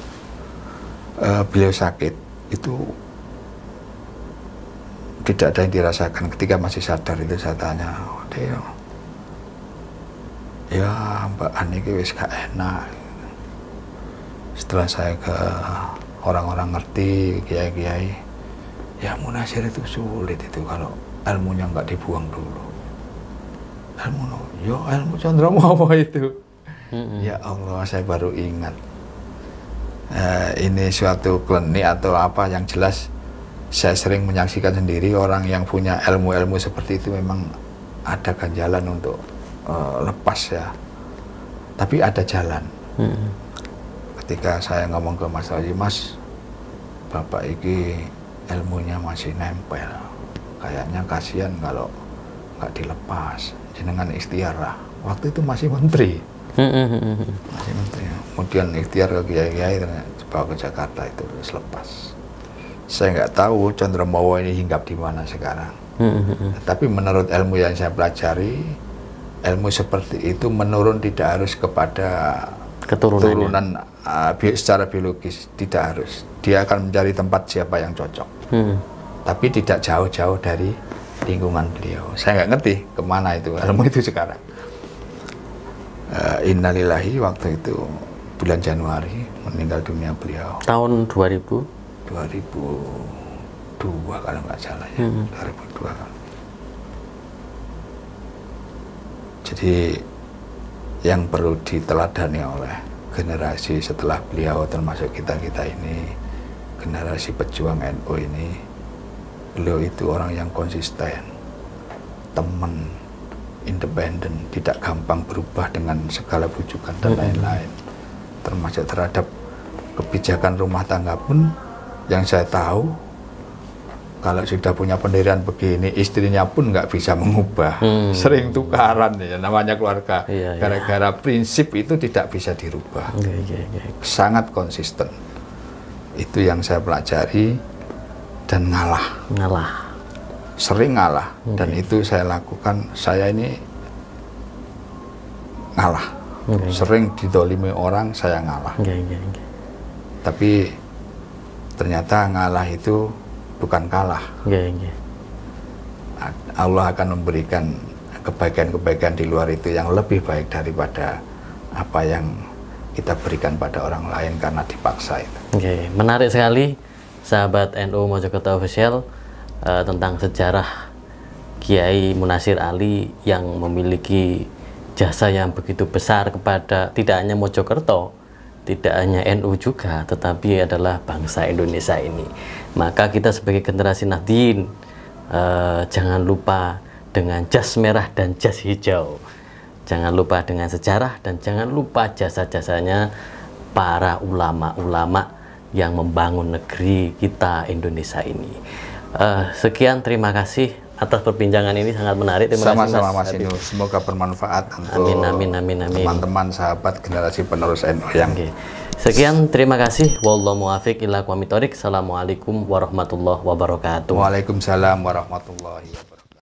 Beliau sakit itu tidak ada yang dirasakan. Ketika masih sadar itu saya tanya, "Ya Mbak Ani wis gak enak." Setelah saya ke orang-orang ngerti, kiai-kiai, ya Munasir itu sulit itu kalau ilmunya nggak dibuang dulu. Ilmu Condramu apa itu? Ya Allah, saya baru ingat. Ini suatu klinik atau apa yang jelas saya sering menyaksikan sendiri orang yang punya ilmu-ilmu seperti itu memang ada ganjalan untuk lepas ya. Tapi ada jalan. Ketika saya ngomong ke Mas Haji, Mas, Bapak iki ilmunya masih nempel. Kayaknya kasihan kalau nggak dilepas. Jenengan ikhtiar lah. Waktu itu masih menteri. Masih menteri. Kemudian ikhtiar ke kiai-kiai, dibawa ke Jakarta itu selepas. Saya nggak tahu Condromowo ini hinggap di mana sekarang. Tapi menurut ilmu yang saya pelajari, ilmu seperti itu menurun tidak harus kepada keturunan secara biologis, tidak harus. Dia akan mencari tempat siapa yang cocok. Tapi tidak jauh-jauh dari lingkungan beliau. Saya nggak ngerti kemana itu ilmu itu sekarang. Innalillahi, waktu itu bulan Januari meninggal dunia beliau. Tahun 2002 kalau nggak salah ya. 2002. Jadi yang perlu diteladani oleh generasi setelah beliau, termasuk kita-kita ini, generasi pejuang NU ini, beliau itu orang yang konsisten, teman, independen, tidak gampang berubah dengan segala bujukan dan lain-lain. Termasuk terhadap kebijakan rumah tangga pun, yang saya tahu, kalau sudah punya pendirian begini, istrinya pun nggak bisa mengubah. Sering tukaran ya, namanya keluarga. Gara-gara prinsip itu tidak bisa dirubah. Sangat konsisten. Itu yang saya pelajari, dan ngalah. Sering ngalah. Dan itu saya lakukan. Saya ini ngalah. Sering didolimi orang, saya ngalah. Tapi ternyata ngalah itu bukan kalah. Allah akan memberikan kebaikan-kebaikan di luar itu yang lebih baik daripada apa yang kita berikan pada orang lain karena dipaksa itu. Menarik sekali, sahabat NU Mojokerto Official, tentang sejarah Kiai Munasir Ali yang memiliki jasa yang begitu besar kepada tidak hanya Mojokerto, tidak hanya NU juga, tetapi adalah bangsa Indonesia ini. Maka kita sebagai generasi Nahdien, jangan lupa dengan jas merah dan jas hijau. Jangan lupa dengan sejarah, dan jangan lupa jasa-jasanya para ulama-ulama yang membangun negeri kita Indonesia ini. Sekian, terima kasih atas perbincangan ini, sangat menarik. Terima kasih, sama-sama Mas Inul, semoga bermanfaat untuk amin. teman-teman sahabat generasi penerus NU yang sekian, terima kasih. Wallahu muwaffiq ila aqwamit thoriq. Assalamualaikum warahmatullahi wabarakatuh. Waalaikumsalam warahmatullahi wabarakatuh.